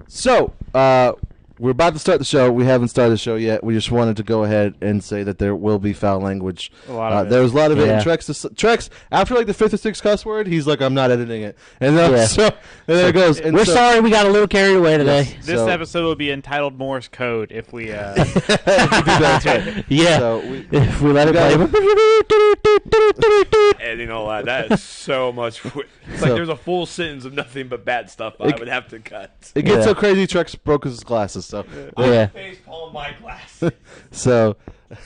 So, we're about to start the show. We haven't started the show yet. We just wanted to go ahead and say that there will be foul language. A lot of it. There was a lot of it. Yeah. And Trex, after like the 5th or 6th cuss word, he's like, I'm not editing it. And so and there it goes. And We're sorry we got a little carried away today. Yes. This So- episode will be entitled Morse Code if we. That's right. Yeah. So If we let it play. And you know what? That is so much. It's So- like there's a full sentence of nothing but bad stuff I would have to cut. It gets Yeah. so crazy. Trex broke his glasses. So Yeah. Face palm my glass. so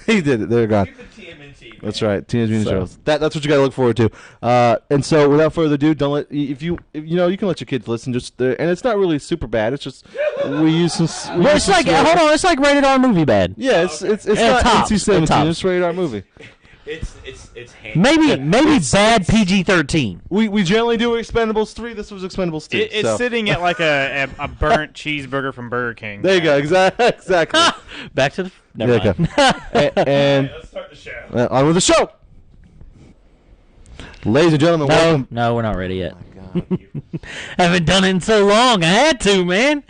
he did it. They're gone. Keep the TMNT. Man. That's right, Teenage Mutant Ninja So- Turtles. That's what you got to look forward to. And so, without further ado, don't let if you can let your kids listen. Just and it's not really super bad. It's just we use some. Well, it's like hold on, it's like rated R movie bad. Yeah, it's Yeah, not tops. It NC-17. tops. It's rated R movie. It's handy. Maybe bad PG-13. We generally do Expendables 3. This was Expendables 2. It's so. sitting at like a burnt cheeseburger from Burger King. There you go. Exactly. Back to the never There you mind. and Let's start the show. on with the show, ladies and gentlemen. Welcome. No, we're not ready yet. Oh my God. Haven't done it in so long. I had to, man.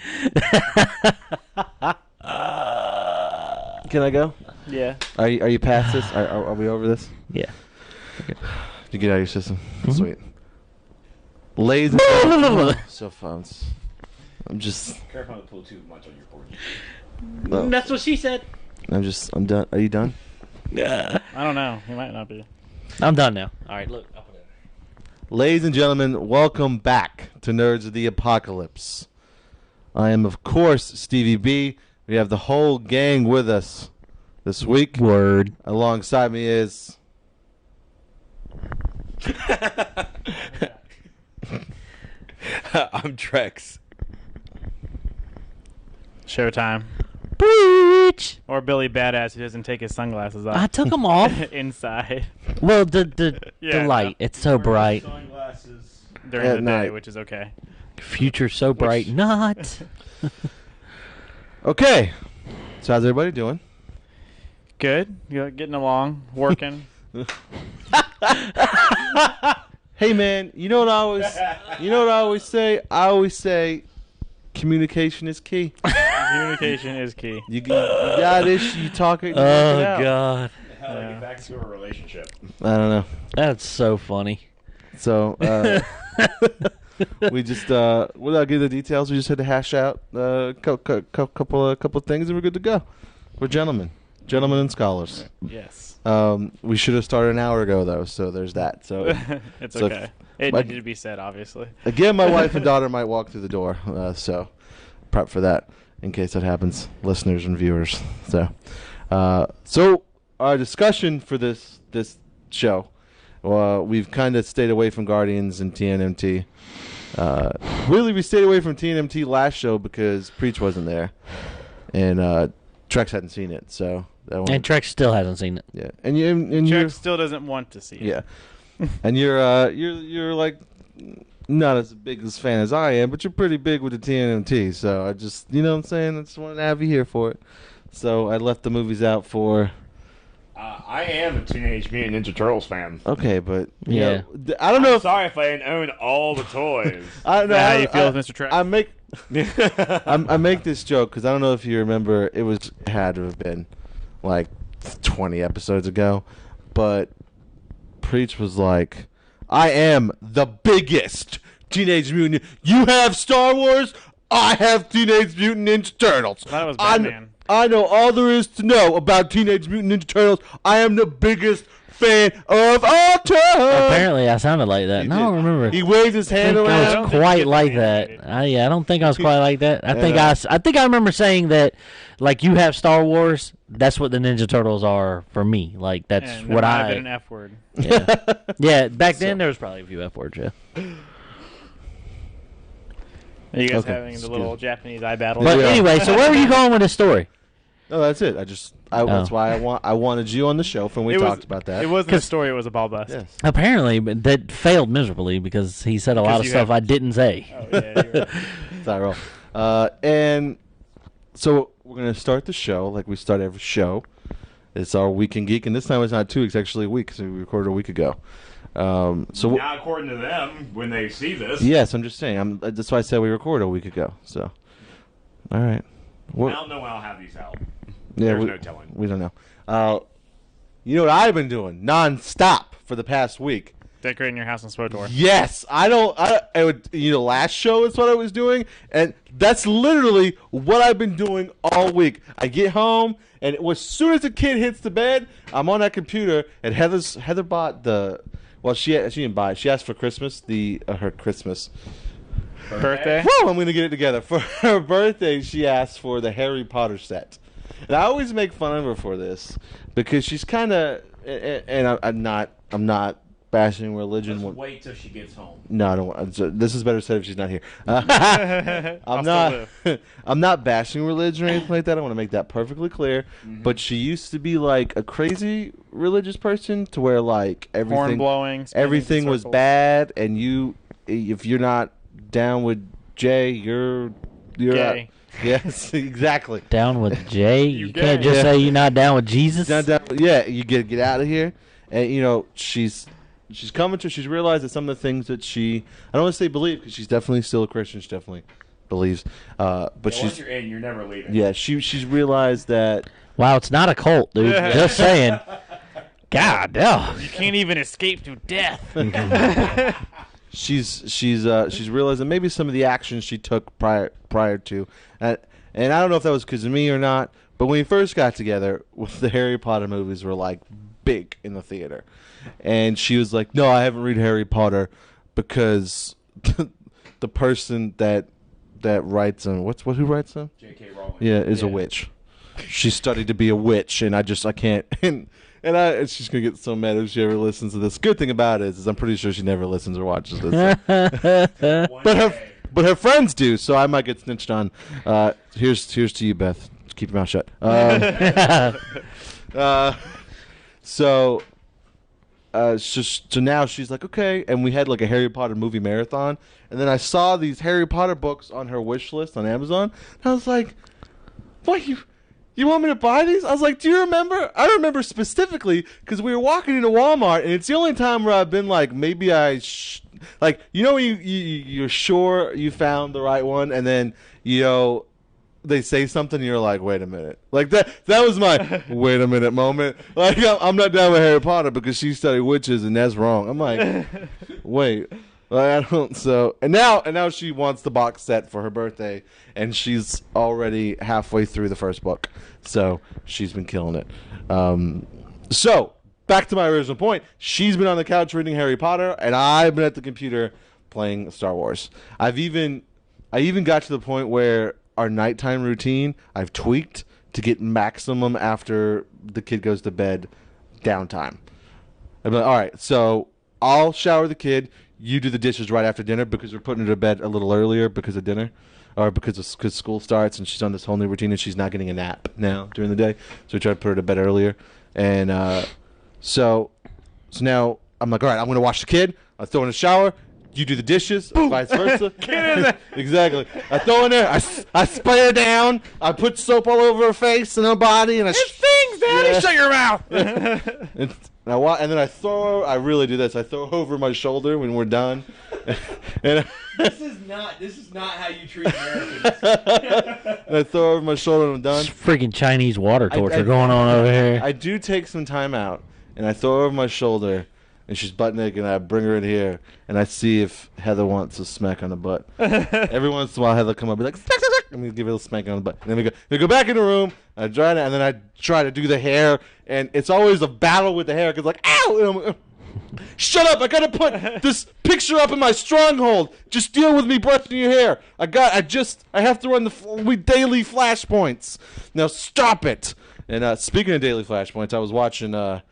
Can I go? Yeah. Are you past this? Are we over this? Yeah. You get out of your system. Sweet. Ladies and gentlemen. So fun. I'm just. Careful not to pull too much on your cord. No, That's what she said. I'm done. Are you done? Yeah. I don't know. He might not be. I'm done now. All right, look. I'll put it. Ladies and gentlemen, welcome back to Nerds of the Apocalypse. I am, of course, Stevie B. We have the whole gang with us this week. Word. Alongside me is... I'm Trex. Showtime. Preach. Or Billy Badass who doesn't take his sunglasses off. I took them off. Inside Well, the Yeah, light. It's so bright. Sunglasses. during At the night. day, which is okay. Future so bright. Not. Okay. So how's everybody doing? Good. You're getting along. Working. Hey, man, you know what I always say? I always say communication is key. Communication is key. You got this, you talk it, you work it Oh out. God. How do I Yeah. get back to a relationship? I don't know. That's so funny. So, we just, without getting the details, we just had to hash out a couple of things and we're good to go. We're gentlemen and scholars. Yes. We should have started an hour ago, though, so there's that. So, It's so okay. It my- needed to be said, obviously. again, my wife and daughter might walk through the door, so prep for that in case that happens, listeners and viewers. So our discussion for this show, we've kind of stayed away from Guardians and TNMT. Really, we stayed away from TNMT last show because Preach wasn't there, and Trex hadn't seen it. So that one, And Trex still hasn't seen it. yeah, and you're Jack still doesn't want to see it. yeah, and you're like not as big as fan as I am, but you're pretty big with the TNMT. So I just, you know what I'm saying? I just wanted to have you here for it. So I left the movies out for. I am a Teenage Mutant Ninja Turtles fan. Okay, but you Yeah. know, I don't know I'm if sorry if I didn't own all the toys. I don't know Is that how you feel with Mr. Trex? I make I make this joke because I don't know if you remember. It had to have been like 20 episodes ago, but Preach was like, "I am the biggest Teenage Mutant. You have Star Wars. I have Teenage Mutant Ninja Turtles. I thought it was Batman. I know all there is to know about Teenage Mutant Ninja Turtles. I am the biggest fan of all time." Apparently, I sounded like that. He No, I don't did. remember. He waved his I hand think I around. was don't think quite it's like animated. that. I don't think I was quite like that. I think Yeah. I think I remember saying that, like, you have Star Wars. That's what the Ninja Turtles are for me. Like, that's And what there might have I. been an F word. Yeah, yeah. Back then, there was probably a few F words. Yeah. Are you guys Okay, having the excuse little me. Japanese eye battle? But Yeah. anyway, so where are you going with this story? No, that's it. That's why I wanted you on the show when we It was- talked about that. It wasn't a story, it was a ball bust. Yes. Apparently, but that failed miserably because he said a lot of you stuff have- I didn't say. Oh, yeah, you're right. It's not roll. And so we're gonna start the show like we start every show. It's our Week in Geek, and this time it's not 2 weeks, actually a week, so we recorded a week ago. So Now, according to them, when they see this, yes, I'm just saying. That's why I said we recorded a week ago. So All right. I don't know when I'll have these out. Yeah, There's no telling. We don't know. You know what I've been doing nonstop for the past week? Decorating your house in SWTOR. Yes, last show is what I was doing, and that's literally what I've been doing all week. I get home, and as soon as the kid hits the bed, I'm on that computer, and Heather bought she didn't buy it. She asked for Christmas, her Christmas Birthday? Woo, I'm gonna get it together. For her birthday, she asked for the Harry Potter set, and I always make fun of her for this because she's kind of, and I'm not bashing religion. Just wait till she gets home. No, I don't. This is better said if she's not here. I'm not bashing religion or anything like that. I want to make that perfectly clear. Mm-hmm. But she used to be like a crazy religious person, to where like horn blowing, everything was bad, and if you're not down with Jay, you're gay. Out. Yes, exactly. Down with Jay? You can't gay. just say you're not down with Jesus? You get out of here. And she's coming to. She's realized that some of the things that I don't want to say believe, because she's definitely still a Christian. She definitely believes. But once you're in, you're never leaving. Yeah, she's realized that. Wow, it's not a cult, dude. Just saying. God damn. You can't even escape to death. She's realized that maybe some of the actions she took prior to, and I don't know if that was because of me or not. But when we first got together, the Harry Potter movies were like big in the theater. And she was like, "No, I haven't read Harry Potter because the person that writes them, who writes them? J.K. Rowling. Yeah, is a witch. She studied to be a witch, and I can't." And she's gonna get so mad if she ever listens to this. Good thing about it is I'm pretty sure she never listens or watches this. But her friends do, so I might get snitched on. Here's to you, Beth. Keep your mouth shut. So now she's like, okay, and we had like a Harry Potter movie marathon, and then I saw these Harry Potter books on her wish list on Amazon, and I was like, what, you want me to buy these? I was like, do you remember? I remember specifically because we were walking into Walmart, and it's the only time where I've been like, maybe when you're sure you found the right one, and then they say something, and you're like, wait a minute. Like that was my wait a minute moment. Like I'm not down with Harry Potter because she studied witches, and that's wrong. I'm like, wait. I don't. So and now she wants the box set for her birthday, and she's already halfway through the first book. So she's been killing it. So back to my original point. She's been on the couch reading Harry Potter, and I've been at the computer playing Star Wars. I even got to the point where our nighttime routine I've tweaked to get maximum after the kid goes to bed downtime. I'm like, all right, so I'll shower the kid. You do the dishes right after dinner because we're putting her to bed a little earlier because of dinner, or because school starts, and she's on this whole new routine, and she's not getting a nap now during the day. So we try to put her to bed earlier, and so now I'm like, all right, I'm gonna wash the kid. I throw in the shower. You do the dishes, vice versa. Exactly. I throw in there. I spray her down. I put soap all over her face and her body, and it stings, Daddy. Yeah. Shut your mouth. And then I throw her. I really do this. I throw her over my shoulder when we're done. And this is not how you treat Americans. And I throw her over my shoulder and I'm done. It's freaking Chinese water torture going on over here. I do take some time out, and I throw her over my shoulder. And she's butt naked, and I bring her in here, and I see if Heather wants a smack on the butt. Every once in a while, Heather will come up and be like, smack, smack, smack. And we give her a smack on the butt. And then we go back in the room, and then I try to do the hair, and it's always a battle with the hair, because like, ow! And I'm like, shut up! I gotta put this picture up in my stronghold. Just deal with me brushing your hair. I have to run the daily flashpoints. Now stop it! And speaking of daily flashpoints, I was watching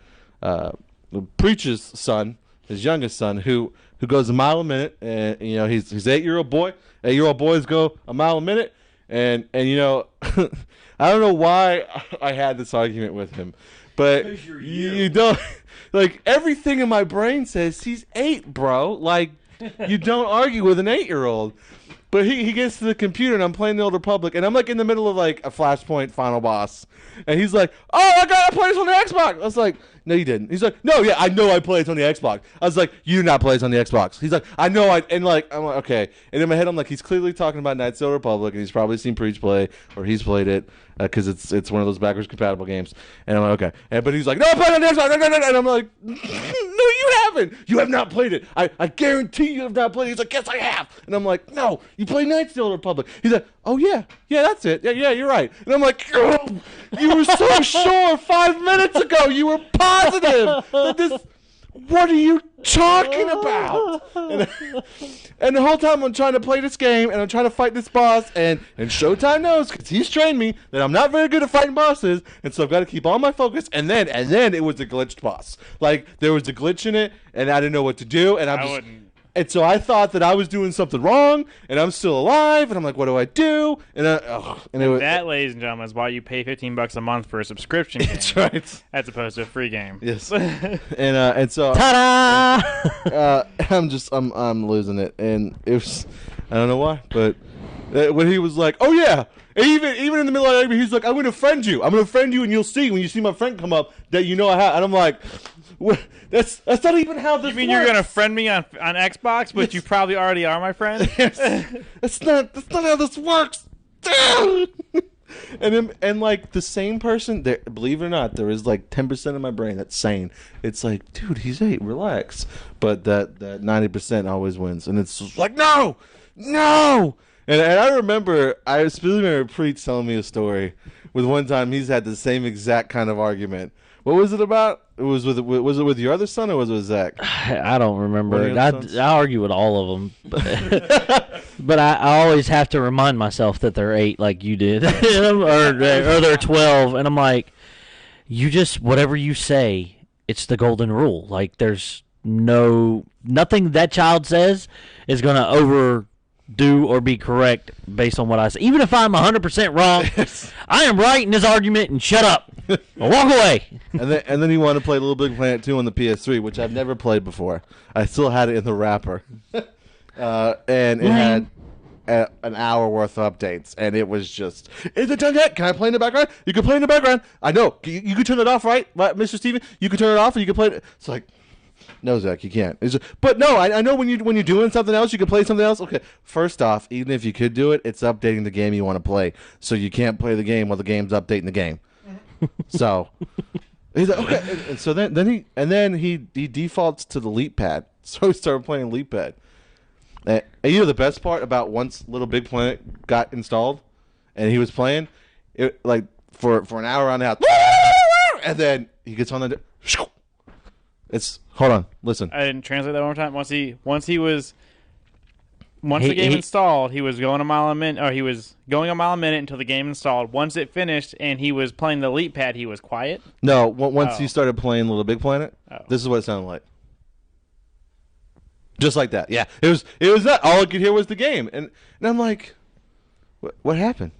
Preach's son, his youngest son, who goes a mile a minute, and he's 8-year-old boy. 8-year-old boys go a mile a minute, and I don't know why I had this argument with him, but you don't like everything in my brain says he's 8, bro. Like you don't argue with an 8-year-old, But he gets to the computer, and I'm playing the Old Republic, and I'm like in the middle of like a Flashpoint final boss, and he's like, "Oh my god, I played this on the Xbox." I was like, "No, you didn't." He's like, "No, yeah, I know I played it on the Xbox." I was like, "You did not play it on the Xbox." He's like, "I know I," and like I'm like, "Okay," and in my head I'm like, he's clearly talking about Knights of the Old Republic, and he's probably seen Preach play or he's played it because it's one of those backwards compatible games, and I'm like, "Okay," but he's like, "No, I played it on the Xbox," and I'm like, "No, you haven't. You have not played it. I guarantee you have not played it." He's like, "Yes, I have," and I'm like, "No, you play Knights of the Old Republic." He's like, "Oh yeah, that's it. Yeah, you're right." And I'm like, "Oh, you were so sure 5 minutes ago. You were positive that this. What are you talking about?" And the whole time I'm trying to play this game and I'm trying to fight this boss, and Showtime knows because he's trained me that I'm not very good at fighting bosses, and so I've got to keep all my focus. And then it was a glitched boss. Like there was a glitch in it, and I didn't know what to do, and And so I thought that I was doing something wrong, and I'm still alive, and I'm like, what do I do? That, ladies and gentlemen, is why you pay $15 a month for a subscription game. That's right. As opposed to a free game. Yes. and so Ta-da! I'm losing it, and it was, I don't know why, but when he was like, "Oh yeah," even in the middle of it, he's like, "I'm gonna friend you, and you'll see when you see my friend come up that you know I have," and I'm like, That's not even how this works. You mean you're gonna friend me on Xbox, but you probably already are my friend? That's not how this works. and like the sane person, there, believe it or not, there is like 10% of my brain that's sane. It's like, dude, he's 8, relax. But that 90% always wins, and it's just like, no. And I specifically remember Preach telling me a story with one time he's had the same exact kind of argument. What was it about? Was it with your other son or was it with Zach? I don't remember. I argue with all of them, but I always have to remind myself that they're 8, like you did, or they're 12, and I'm like, you just whatever you say, it's the golden rule. Like there's nothing that child says is gonna overdo or be correct based on what I say. Even if I'm 100% wrong, I am right in this argument, and shut up. Walk away. And then he wanted to play Little Big Planet 2 on the PS3, which I've never played before. I still had it in the wrapper. And it had an hour worth of updates, and it was just, is it done yet? Can I play in the background? You can play in the background. I know. You can turn it off, right, Mr. Steven? You can turn it off and you can play it. It's like, no, Zach, you can't. But no, I know when you're doing something else, you can play something else. Okay, first off, even if you could do it, it's updating the game you want to play, so you can't play the game while the game's updating the game. So he's like, okay, and so then he defaults to the Leap Pad, so he started playing Leap Pad. And you know the best part about once Little Big Planet got installed, and he was playing it like for an hour on the house, and then he gets on the. It's hold on, listen. I didn't translate that one more time. Once the game installed, he was going a mile a minute, or he was going a mile a minute until the game installed. Once it finished and he was playing the Leap Pad, he was quiet. No, once he started playing Little Big Planet, this is what it sounded like. Just like that, yeah. It was that. All I could hear was the game, and I'm like, what happened?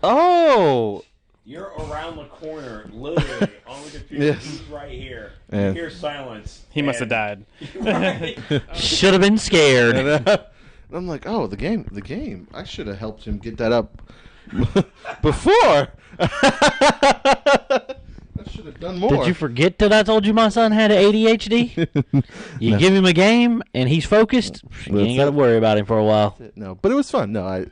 Oh. You're around the corner, literally, on the computer. Yes. He's right here. Yeah. You hear silence. He must have died. Right? Should have been scared. And I'm like, oh, the game. I should have helped him get that up before. I should have done more. Did you forget that I told you my son had ADHD? You give him a game and he's focused, you ain't got to worry about him for a while. No, but it was fun. No,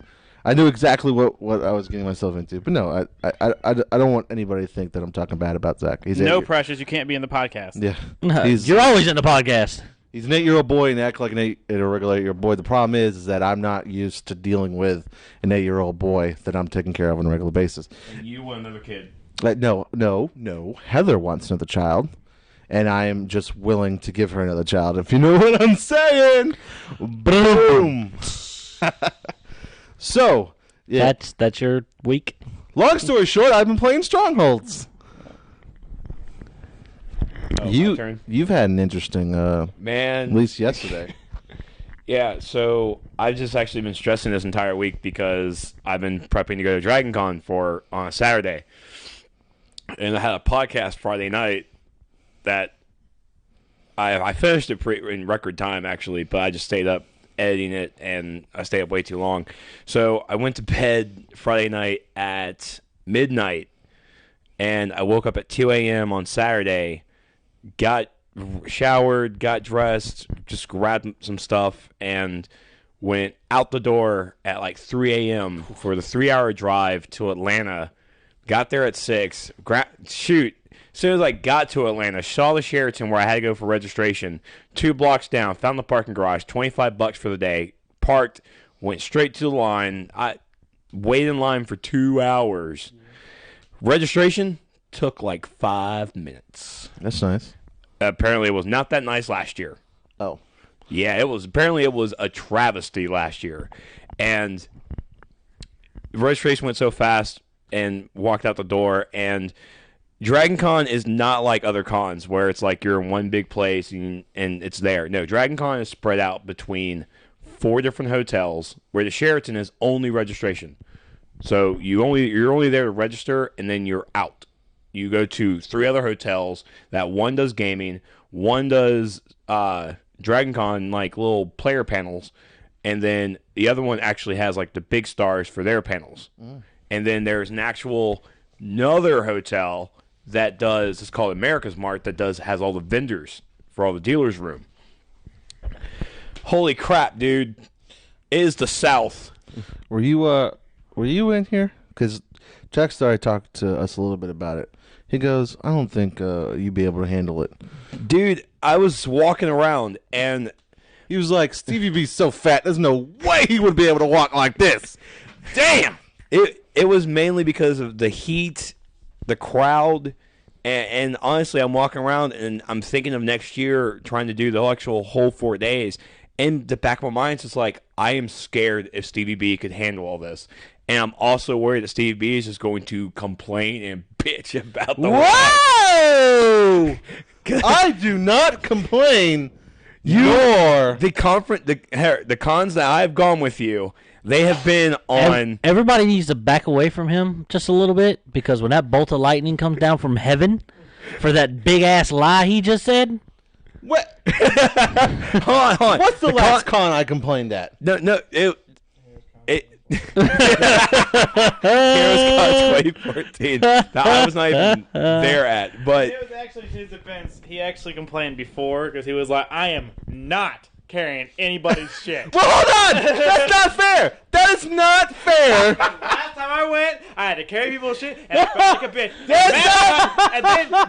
I knew exactly what I was getting myself into. But no, I don't want anybody to think that I'm talking bad about Zach. He's no pressures. You can't be in the podcast. Yeah. You're always in the podcast. He's an 8-year-old boy and act like a regular 8-year-old boy. The problem is that I'm not used to dealing with an 8-year-old boy that I'm taking care of on a regular basis. And you want another kid. No. Heather wants another child, and I am just willing to give her another child, if you know what I'm saying. Boom. So, yeah. That's your week? Long story short, I've been playing Strongholds. Oh, my turn. You've had an interesting, man, at least yesterday. Yeah, so I've just actually been stressing this entire week because I've been prepping to go to DragonCon on a Saturday. And I had a podcast Friday night that I finished it in record time, actually, but I just stayed up editing it, and I stayed up way too long. So I went to bed Friday night at midnight, and I woke up at 2 a.m. on Saturday, got showered, got dressed, just grabbed some stuff, and went out the door at like 3 a.m. for the 3-hour drive to Atlanta. Got there at 6. As soon as I got to Atlanta, saw the Sheraton where I had to go for registration. 2 blocks down, found the parking garage, $25 for the day. Parked, went straight to the line. I waited in line for 2 hours. Registration took like 5 minutes. That's nice. Apparently, it was not that nice last year. Oh. Yeah, it was. Apparently, it was a travesty last year. And the registration went so fast and walked out the door. And DragonCon is not like other cons where it's like you're in one big place and it's there. No, DragonCon is spread out between 4 different hotels where the Sheraton is only registration. So you're only there to register and then you're out. You go to 3 other hotels. That one does gaming, one does DragonCon, like little player panels, and then the other one actually has like the big stars for their panels. And then there's another hotel that does, it's called America's Mart, that has all the vendors for all the dealers' room. Holy crap, dude. It is the South. Were you in here? Because Jack already talked to us a little bit about it. He goes, I don't think you'd be able to handle it. Dude, I was walking around and he was like, Stevie B's so fat, there's no way he would be able to walk like this. Damn! It was mainly because of the heat, the crowd, and honestly, I'm walking around and I'm thinking of next year trying to do the actual whole 4 days. In the back of my mind, it's just like, I am scared if Stevie B could handle all this. And I'm also worried that Stevie B is just going to complain and bitch about the Whoa! I do not complain. The cons that I've gone with you, they have been on. Everybody needs to back away from him just a little bit, because when that bolt of lightning comes down from heaven for that big ass lie he just said. What? Hold on. What's the last con I complained at? No, Heroes Con 2014 that I was not even there at, but it was actually his defense. He actually complained before because he was like, "I am not carrying anybody's shit." Well, hold on! That's not fair! That is not fair! Last time I went, I had to carry people's shit, and I felt like a bitch.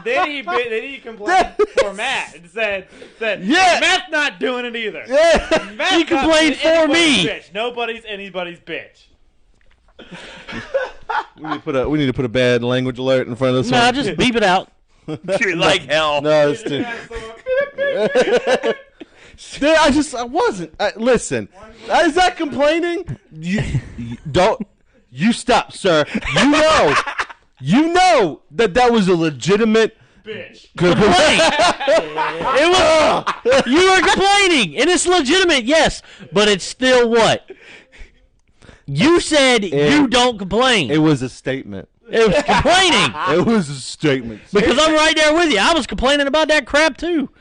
Then he complained for Matt and said, yeah. Matt's not doing it either. Yeah. Matt's He complained for me. Bitch. Nobody's anybody's bitch. We need to put a bad language alert in front of this one. Nah, just beep it out. dude, like hell. No, it's too... I wasn't. Listen, is that complaining? You stop, sir. You know that was a legitimate bitch. Complaint. It was. You are complaining, and it's legitimate, yes, but it's still what? You said you don't complain. It was a statement. It was complaining. It was a statement. Because I'm right there with you. I was complaining about that crap too.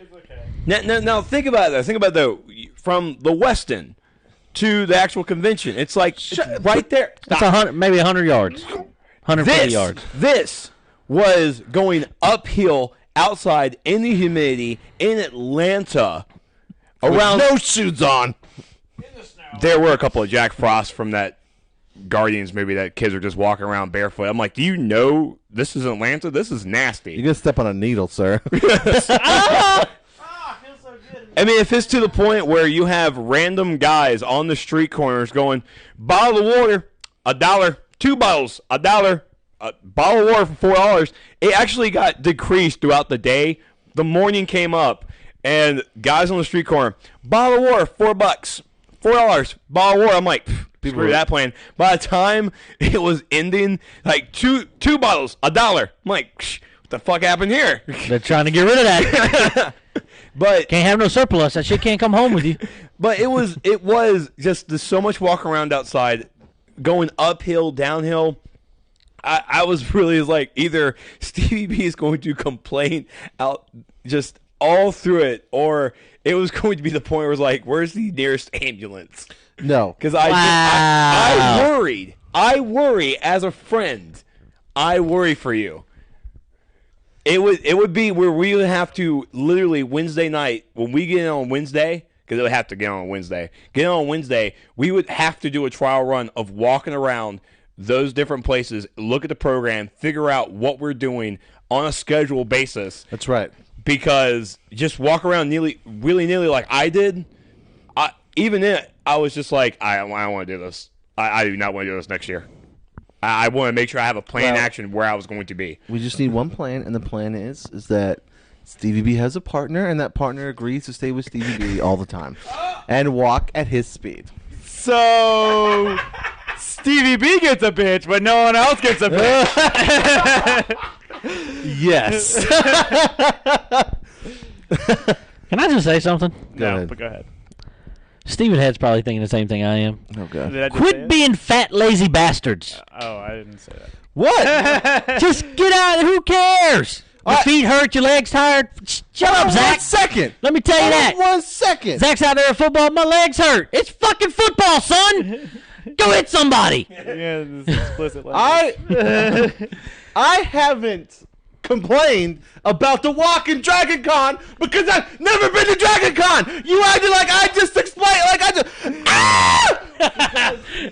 It's okay. Now think about that. Think about though, from the Westin to the actual convention. It's like right there. It's maybe 100 yards, 150 yards. This was going uphill outside in the humidity in Atlanta. Around no shoes on. There were a couple of Jack Frost from that Guardians movie that kids are just walking around barefoot. I'm like, do you know this is Atlanta? This is nasty. You're going to step on a needle, sir. Feels so good. I mean, if it's to the point where you have random guys on the street corners going, bottle of water, $1, 2 bottles, $1, a bottle of water for $4, it actually got decreased throughout the day. The morning came up, and guys on the street corner, bottle of water, $4. $4, bottle of water. I'm like, screw that plan. By the time it was ending, like two bottles, $1. I'm like, what the fuck happened here? They're trying to get rid of that. But can't have no surplus. That shit can't come home with you. But it was just there's so much walk around outside, going uphill, downhill. I was really like, either Stevie B is going to complain out just all through it, or it was going to be the point where it was like, where's the nearest ambulance? No. Because I worried. I worry as a friend. I worry for you. It would be where we would have to literally Wednesday night, when we get in on Wednesday, because it would have to get on Wednesday. Get on Wednesday, we would have to do a trial run of walking around those different places, look at the program, figure out what we're doing on a schedule basis. That's right. Because just walk around willy-nilly like I did, even then, I was just like, I don't want to do this. I do not want to do this next year. I want to make sure I have a plan action where I was going to be. We just need one plan, and the plan is that Stevie B has a partner, and that partner agrees to stay with Stevie B all the time and walk at his speed. So Stevie B gets a bitch, but no one else gets a bitch. Yes. Can I just say something? Go ahead. Steven Head's probably thinking the same thing I am. Oh, God. Did I just say Quit it? being fat, lazy bastards. Oh, I didn't say that. What? Just get out. Who cares? Your feet hurt, your legs tired. Shut up, Zach. 1 second. Let me tell you that. 1 second. Zach's out there at football. My legs hurt. It's fucking football, son. Go hit somebody. Yeah, this is explicit language. I haven't complained about the walk in DragonCon because I've never been to DragonCon. You acted like I just explained, like I just.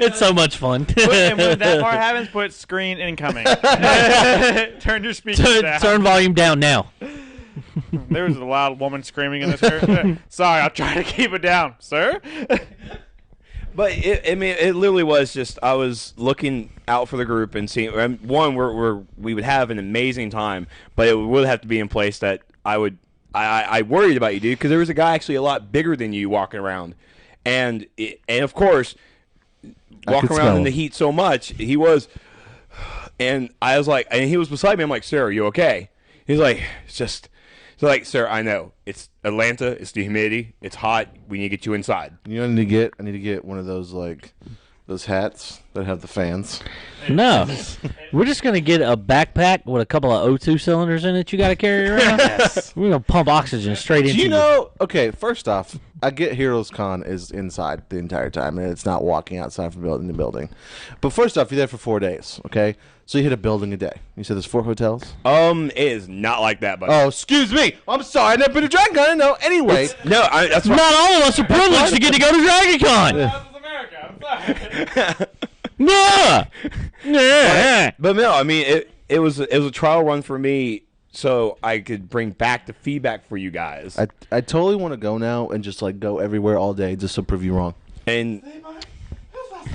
It's so much fun. And when that part happens, put screen incoming. Turn your speakers down. Turn volume down now. There was a loud woman screaming in this area. Sorry, I'll try to keep it down, sir. But it literally was just, I was looking out for the group and seeing, one, we would have an amazing time, but it would have to be in place that I worried about you, dude, because there was a guy actually a lot bigger than you walking around. And of course, walking around in the heat so much, he was, and I was like, and he was beside me, I'm like, sir, are you okay? He's like, it's like, sir, I know. It's Atlanta. It's the humidity. It's hot. We need to get you inside. You know what I need to get one of those, like, those hats that have the fans. No. We're just going to get a backpack with a couple of O2 cylinders in it you got to carry around. Yes. We're going to pump oxygen straight into you. Okay, first off, I get Heroes Con is inside the entire time, and it's not walking outside from the building. But first off, you're there for 4 days, okay? So you hit a building a day. You said there's 4 hotels? It is not like that, buddy. Oh, excuse me. I'm sorry. I've never been to DragonCon. No, anyway. That's not all of us are privileged to get to go to DragonCon. This is America. I'm sorry. Yeah. But no, I mean, it was a trial run for me so I could bring back the feedback for you guys. I totally want to go now and just, like, go everywhere all day just to prove you wrong. And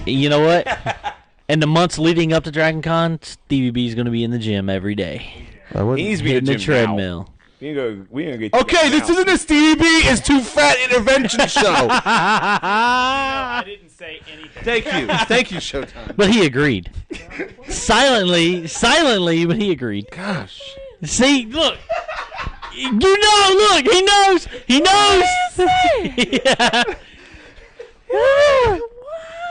you know what? In the months leading up to DragonCon, Stevie B is going to be in the gym every day. he needs to be in the treadmill. We gonna get okay, this isn't a Stevie B is too fat intervention show. I didn't say anything. Thank you, Showtime. But he agreed. silently, but he agreed. Gosh. See, look. Look, he knows. Yeah.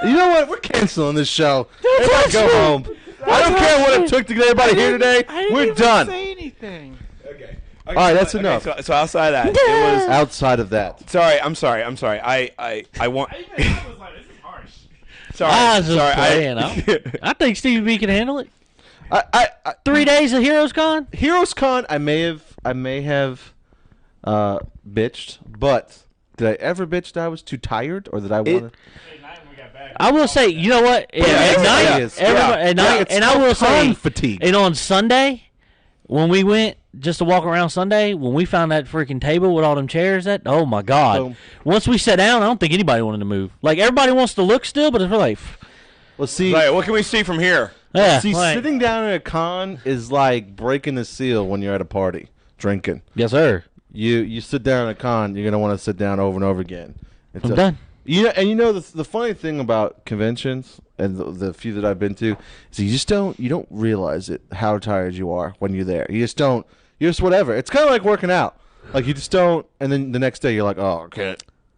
You know what? We're canceling this show. Everybody go home. I don't care what it took to get everybody here today. We're done. Say anything. Okay. All right, that's enough. So outside of that, it was. Outside of that. Sorry. I'm sorry. I want. I was like, this is harsh. Sorry. I was just playing. I think Stevie B can handle it. I 3 days of Heroes Con? Heroes Con, I may have bitched, but did I ever bitch that I was too tired or that I wanted? I will say, you know what? At night, and I will say, fatigue. And on Sunday, when we went just to walk around Sunday, when we found that freaking table with all them chairs, oh my God! So, once we sat down, I don't think anybody wanted to move. Like everybody wants to look still, but it's like, well, see, right, what can we see from here? yeah, see, like, sitting down at a con is like breaking the seal when you're at a party drinking. yes, sir. You sit down at a con, you're gonna want to sit down over and over again. I'm done. The funny thing about conventions and the few that I've been to is you don't realize how tired you are when you're there. You're just whatever. It's kind of like working out. Like you just don't, and then the next day you're like, oh,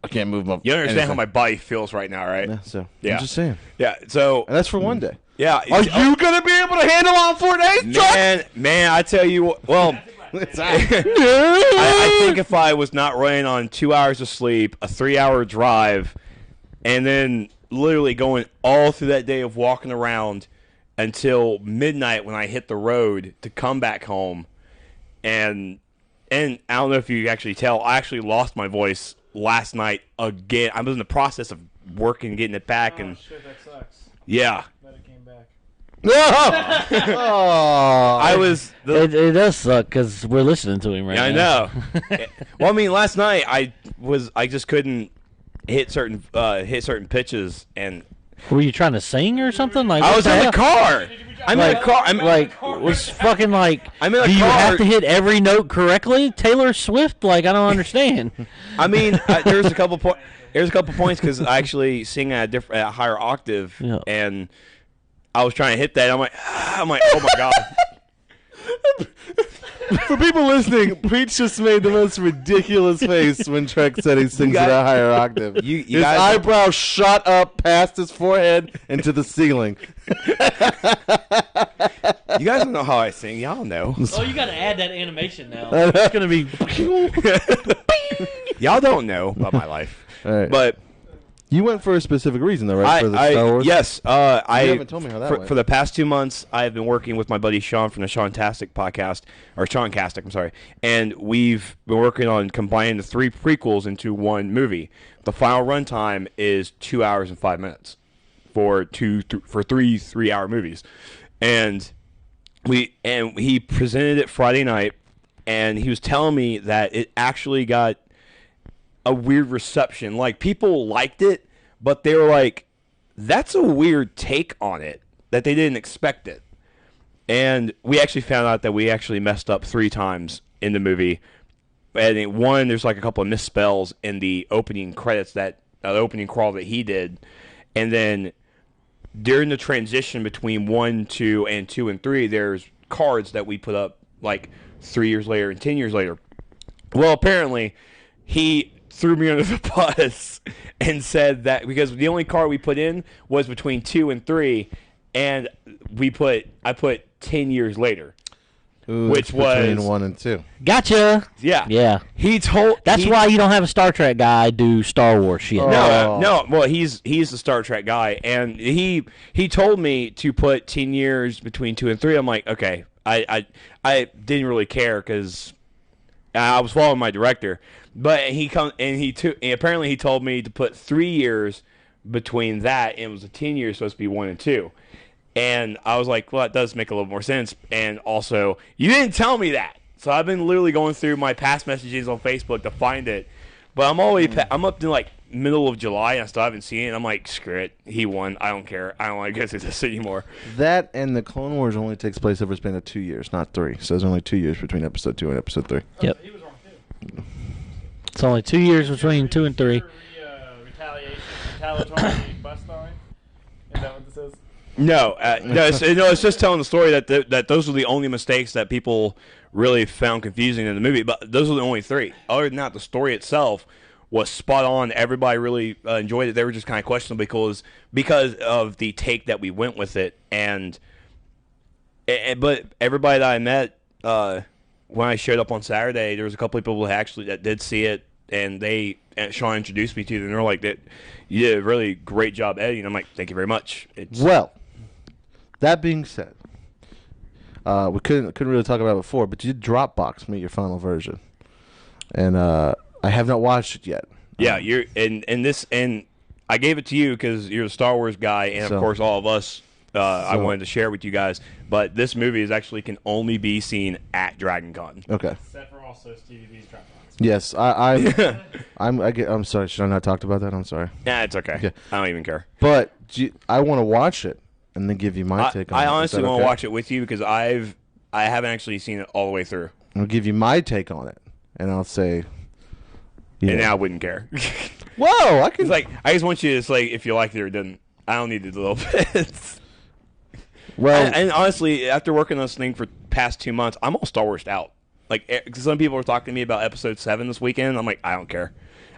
I can't move my. You understand how my body feels right now, right? Yeah, so Yeah. I'm just saying. Yeah. So. And that's for one day. Yeah. Are you gonna be able to handle all 4 days, Chuck? Man, I tell you, well, I think if I was not running on 2 hours of sleep, a 3-hour drive, and then literally going all through that day of walking around until midnight when I hit the road to come back home, and I don't know if you actually tell, I actually lost my voice last night again. I was in the process of working, getting it back, and shit, that sucks. yeah. But it came back. I was. It does suck because we're listening to him right I now. know. Well, I mean, last night I just couldn't hit certain pitches, and Were you trying to sing or something? Like I was in the car. I'm in a car. I'm was fucking like. I'm in a do you car. have to hit every note correctly, Taylor Swift? Like I don't understand. I mean, there's a couple points. There's a couple points because I actually sing at a higher octave, Yeah. and I was trying to hit that. I'm like, oh my god. For people listening, Preach just made the most ridiculous face when Trex said he sings at a higher octave. You His guys, eyebrows shot up past his forehead into the ceiling. you guys don't know how I sing. Y'all know. Oh, you got to add that animation now. It's gonna be. Y'all don't know about my life. All right. But You went for a specific reason, though, right? For the Star Wars? Yes. I haven't told me how that went. For the past 2 months, I have been working with my buddy Sean from the Shontastic podcast, or Shontastic, I'm sorry, and we've been working on combining the 3 prequels into one movie. The final runtime is 2 hours and 5 minutes for three 3-hour movies, and he presented it Friday night, and he was telling me that it actually got a weird reception. Like, people liked it, but they were like, that's a weird take on it, that they didn't expect it. And we actually found out that we actually messed up 3 times in the movie. And one, there's like a couple of misspells in the opening credits, that the opening crawl that he did. And then during the transition between 1, 2, and 2 and 3, there's cards that we put up like 3 years later and 10 years later. Well, apparently, he threw me under the bus and said that because the only card we put in was between 2 and 3, and I put 10 years later. Ooh, which was between 1 and 2. Gotcha. Yeah. Yeah. That's why you don't have a Star Trek guy do Star Wars shit. Oh. No. Well, he's the Star Trek guy, and he told me to put 10 years between 2 and 3. I'm like, okay. I didn't really care because I was following my director. But apparently he told me to put 3 years between that, and it was a 10 years supposed to be 1 and 2. And I was like, well, that does make a little more sense. And also, you didn't tell me that. So I've been literally going through my past messages on Facebook to find it. But I'm up to like middle of July, and I still haven't seen it. I'm like, screw it. He won. I don't care. I don't want to go through this anymore. That and the Clone Wars only takes place over a span of 2 years, not 3. So there's only 2 years between episode 2 and episode 3. Yep. He was wrong too. It's only 2 years between 2 and 3. Retaliatory bus story. Is that what this is? No, it's just telling the story that those were the only mistakes that people really found confusing in the movie. But those were the only 3. Other than that, the story itself was spot on. Everybody really enjoyed it. They were just kind of questionable because of the take that we went with it. But everybody that I met when I showed up on Saturday, there was a couple of people that did see it, and Sean introduced me to them, and they're like, "That you did a really great job editing." I'm like, "Thank you very much." Well, that being said, we couldn't really talk about it before, but you did Dropbox me your final version, and I have not watched it yet. Yeah, and I gave it to you because you're a Star Wars guy, and of course all of us. I wanted to share with you guys, but this movie can only be seen at DragonCon. Okay. Except for also Stevie B's Dropbox. Yes, I'm sorry. Should I not talk about that? I'm sorry. Nah, it's okay. Yeah. I don't even care. But I want to watch it and then give you my take on it. I honestly want to watch it with you because I haven't actually seen it all the way through. I'll give you my take on it, and I'll say. Yeah. And I wouldn't care. Whoa! I can. It's like I just want you to say if you liked it or didn't. I don't need the little bits. Well, and honestly, after working on this thing for past 2 months, I'm all Star Warsed out. Like, cause some people were talking to me about Episode 7 this weekend. I'm like, I don't care.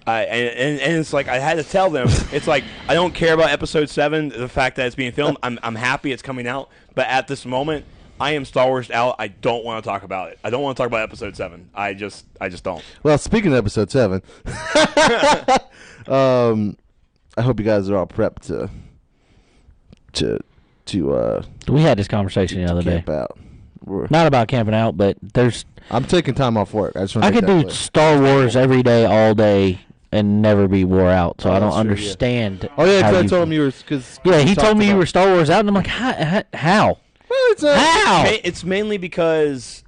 And it's like I had to tell them. It's like I don't care about Episode 7. The fact that it's being filmed, I'm happy it's coming out. But at this moment, I am Star Wars out. I don't want to talk about it. I don't want to talk about Episode 7. I just don't. Well, speaking of Episode 7, I hope you guys are all prepped to we had this conversation the other day. camp out. Not about camping out, but I'm taking time off work. I could do Star Wars every day, all day, and never be wore out. So I don't understand. Oh yeah, because I told him you were. He told me you were Star Wars out, and I'm like, how? Well, it's How? It's mainly because,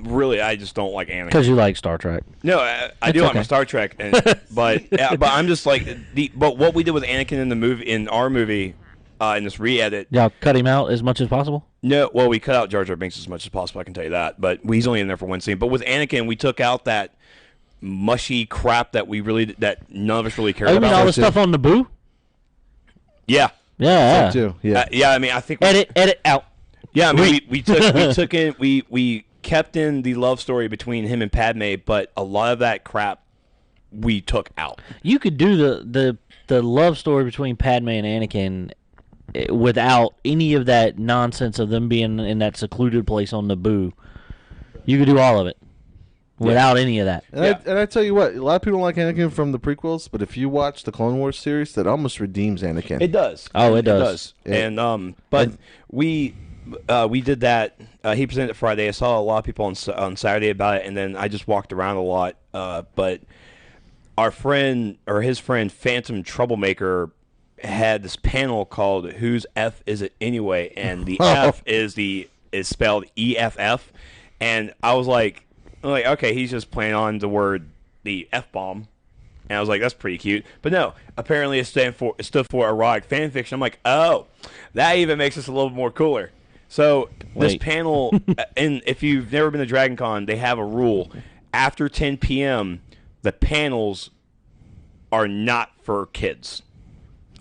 really, I just don't like Anakin. Because you like Star Trek. No, I do like my Star Trek, but I'm just like But what we did with Anakin in our movie, in this re-edit. Y'all cut him out as much as possible? No, well, we cut out Jar Jar Binks as much as possible. I can tell you that. But he's only in there for one scene. But with Anakin, we took out that mushy crap that none of us really cared you about. mean all the stuff on Naboo? Yeah. Yeah. too. Yeah. Yeah. I mean, I think Edit out. Yeah. I mean, we kept in the love story between him and Padme, but a lot of that crap we took out. You could do the love story between Padme and Anakin without any of that nonsense of them being in that secluded place on Naboo. You could do all of it without any of that. And I tell you what, a lot of people don't like Anakin from the prequels, but if you watch the Clone Wars series, that almost redeems Anakin. It does. Oh, it does. Yeah. And we did that. He presented it Friday. I saw a lot of people on Saturday about it, and then I just walked around a lot. But our friend or his friend Phantom Troublemaker had this panel called "Whose F Is It Anyway?" and the F is spelled EFF, and I was like, okay, he's just playing on the F bomb, and I was like, that's pretty cute. But no, apparently it stood for erotic fan fiction. I'm like, oh, that even makes this a little more cooler. So this panel, and if you've never been to DragonCon, they have a rule: after 10 p.m., the panels are not for kids.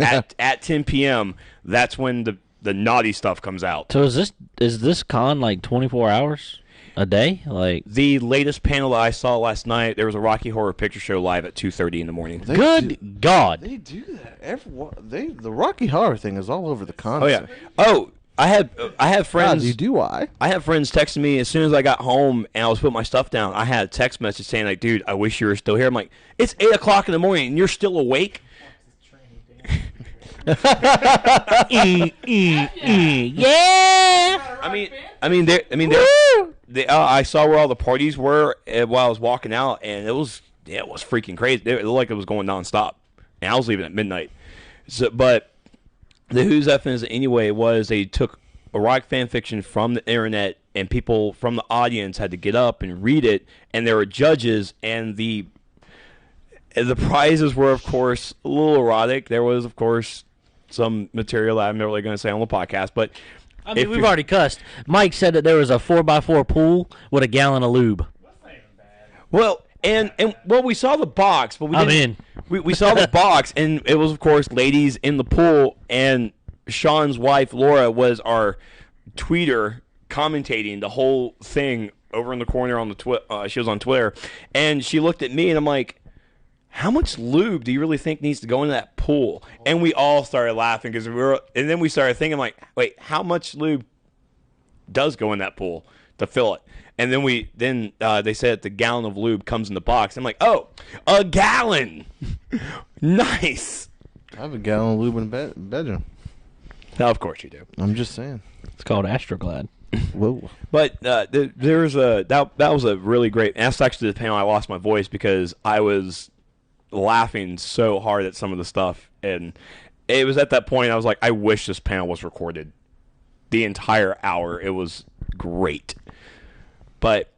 At 10 p.m., that's when the naughty stuff comes out. So is this con like 24 hours a day? Like the latest panel that I saw last night, there was a Rocky Horror Picture Show live at 2:30 in the morning. Good God! They do that. The Rocky Horror thing is all over the con. Oh yeah. Oh, I have friends. God, do I? I have friends texting me as soon as I got home and I was putting my stuff down. I had a text message saying like, "Dude, I wish you were still here." I'm like, "It's 8:00 in the morning and you're still awake." Yeah. I saw where all the parties were while I was walking out, and it was freaking crazy. It looked like it was going nonstop, and I was leaving at midnight. So, but the Who's F Is It Anyway was they took erotic fan fiction from the internet, and people from the audience had to get up and read it, and there were judges, and the prizes were, of course, a little erotic. There was, of course, some material that I'm not really going to say on the podcast, but I mean, we've already cussed. Mike said that there was a 4x4 pool with a gallon of lube. Well, and we saw the box, but we saw the box, and it was, of course, ladies in the pool, and Sean's wife Laura was our tweeter commentating the whole thing over in the corner on she was on Twitter, and she looked at me, and I'm like, how much lube do you really think needs to go into that pool? And we all started laughing and then we started thinking like, wait, how much lube does go in that pool to fill it? And then they said the gallon of lube comes in the box. I'm like, oh, a gallon. Nice. I have a gallon of lube in the bedroom. Now, of course you do. I'm just saying. It's called Astroglad. Whoa. But there was that was a really great. And that's actually the panel I lost my voice because I was laughing so hard at some of the stuff, and it was at that point I was like, I wish this panel was recorded the entire hour. It was great. But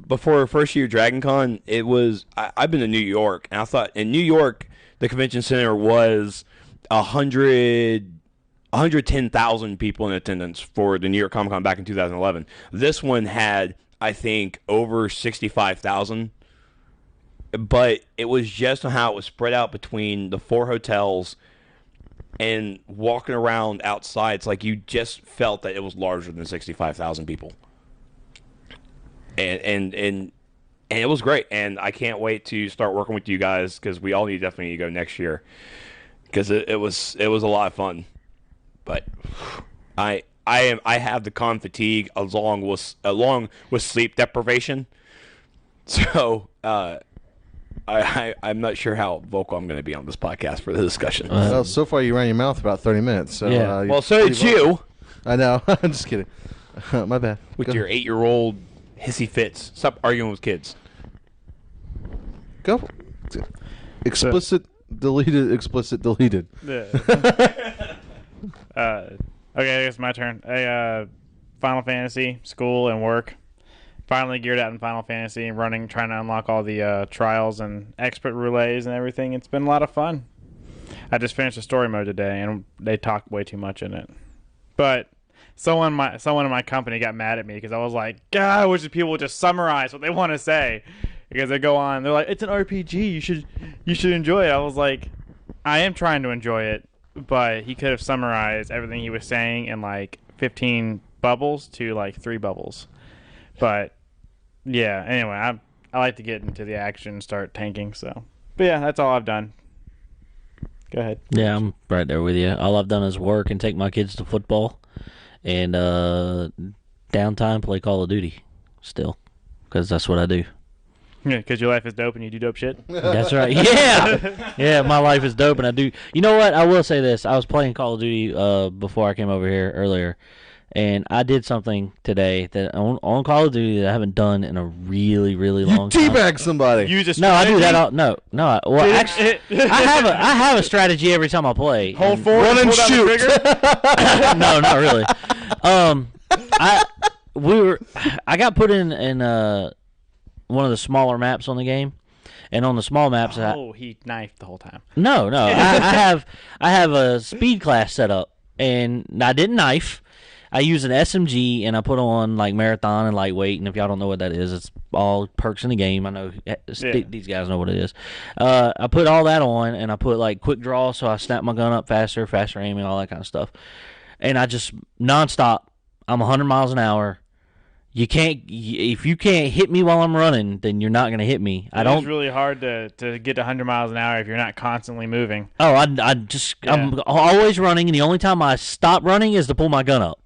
before first year DragonCon, it was I've been to New York, and I thought in New York the convention center was 110,000 people in attendance for the New York Comic Con back in 2011. This one had, I think, over 65,000. But it was just how it was spread out between the 4 hotels and walking around outside. It's like you just felt that it was larger than 65,000 people. And it was great. And I can't wait to start working with you guys because we all definitely need to go next year because it was a lot of fun. But I I have the con fatigue along with sleep deprivation. So I'm not sure how vocal I'm going to be on this podcast for the discussion. Well, so far you ran your mouth about 30 minutes. So, Yeah. Well, so did you. I know. I'm just kidding. My bad. With Go. your 8-year-old hissy fits. Stop arguing with kids. Go. Explicit deleted. Explicit deleted. Yeah. Okay, I guess my turn. Final Fantasy, school, and work. Finally geared out in Final Fantasy and trying to unlock all the trials and expert roulets and everything. It's been a lot of fun. I just finished the story mode today, and they talk way too much in it. But someone in my company got mad at me because I was like, God, I wish people would just summarize what they want to say. Because they go on, they're like, it's an RPG, you should enjoy it. I was like, I am trying to enjoy it, but he could have summarized everything he was saying in like 15 bubbles to like 3 bubbles. But yeah, anyway, I like to get into the action and start tanking. So, but yeah, that's all I've done. Go ahead. Yeah, I'm right there with you. All I've done is work and take my kids to football, and downtime play Call of Duty still, because that's what I do. Yeah, because your life is dope and you do dope shit. That's right. Yeah, yeah. My life is dope, and I do. You know what? I will say this. I was playing Call of Duty before I came over here earlier, and I did something today that on Call of Duty that I haven't done in a really, really long time. Teabag somebody. You just No, I do that. No. Well, actually, I have a strategy every time I play. Hold forward, Run and pull down the shoot. trigger. No, not really. I got put in one of the smaller maps on the game, and on the small maps, He knifed the whole time. No. I have a speed class set up, and I didn't knife. I use an SMG, and I put on like marathon and lightweight. And if y'all don't know what that is, it's all perks in the game. I know these guys know what it is. I put all that on, and I put like quick draw, so I snap my gun up faster aiming, all that kind of stuff. And I just nonstop. I'm 100 miles an hour. If you can't hit me while I'm running, then you're not going to hit me. It's really hard to get to 100 miles an hour if you're not constantly moving. Oh, I'm always running, and the only time I stop running is to pull my gun up.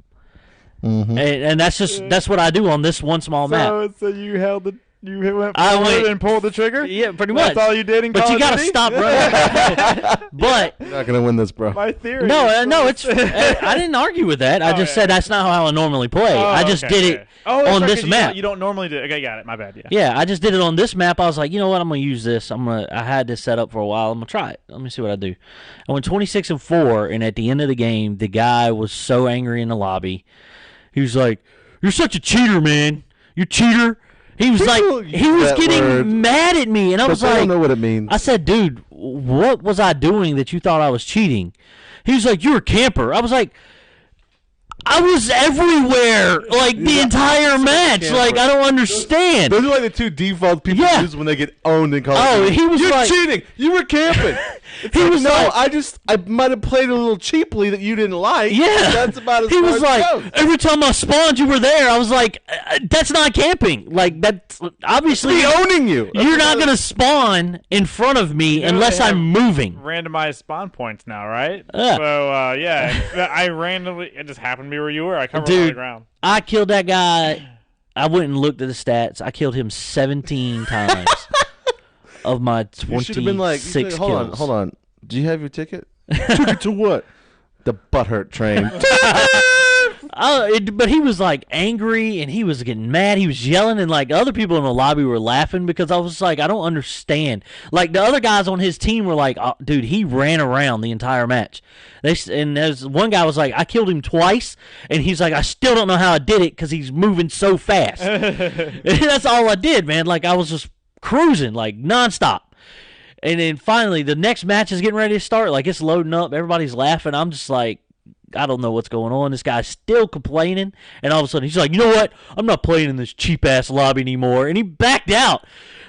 Mm-hmm. And that's what I do on this one small map. So you went forward and pulled the trigger? Yeah, pretty much. That's all you did in Call of Duty? But you got to stop running. But You're not gonna win this, bro. My theory. no, it's. I didn't argue with that. I just said that's not how I normally play. I just did it on this map. You don't normally do it. Okay, got it. My bad. Yeah. Yeah, I just did it on this map. I was like, you know what? I'm gonna use this. I had this set up for a while. I'm gonna try it. Let me see what I do. I went 26-4, and at the end of the game, the guy was so angry in the lobby. He was like, "You're such a cheater, man. You cheater." He was getting mad at me, and I was like, I don't know what it means. I said, "Dude, what was I doing that you thought I was cheating?" He was like, "You're a camper." I was like, I was everywhere, like the entire match. Like, I don't understand. Those are like the two default people use when they get owned in Call of Duty. He was You're like, cheating. You were camping. He was like, I might have played a little cheaply that you didn't like. Yeah, that's about as he far was as like, it goes. every time I spawned, you were there. I was like, that's not camping. Like, that's obviously owning you. You're not gonna spawn in front of me unless I'm moving. Randomized spawn points now, right? Yeah. So it just happened to be where you were. I covered all the ground. I killed that guy. I went and looked at the stats. I killed him 17 times of my 26 You should have been like, kills. Hold on. Do you have your ticket? Ticket to what? The butthurt train. But he was like angry, and he was getting mad. He was yelling, and like other people in the lobby were laughing because I was like, I don't understand. Like the other guys on his team were like, oh, dude, he ran around the entire match. And there's one guy was like, I killed him twice, and he's like, I still don't know how I did it because he's moving so fast. And that's all I did, man. Like I was just cruising like nonstop. And then finally, the next match is getting ready to start. Like it's loading up, everybody's laughing. I'm just like, I don't know what's going on. This guy's still complaining, and all of a sudden he's like, you know what? I'm not playing in this cheap-ass lobby anymore, and he backed out.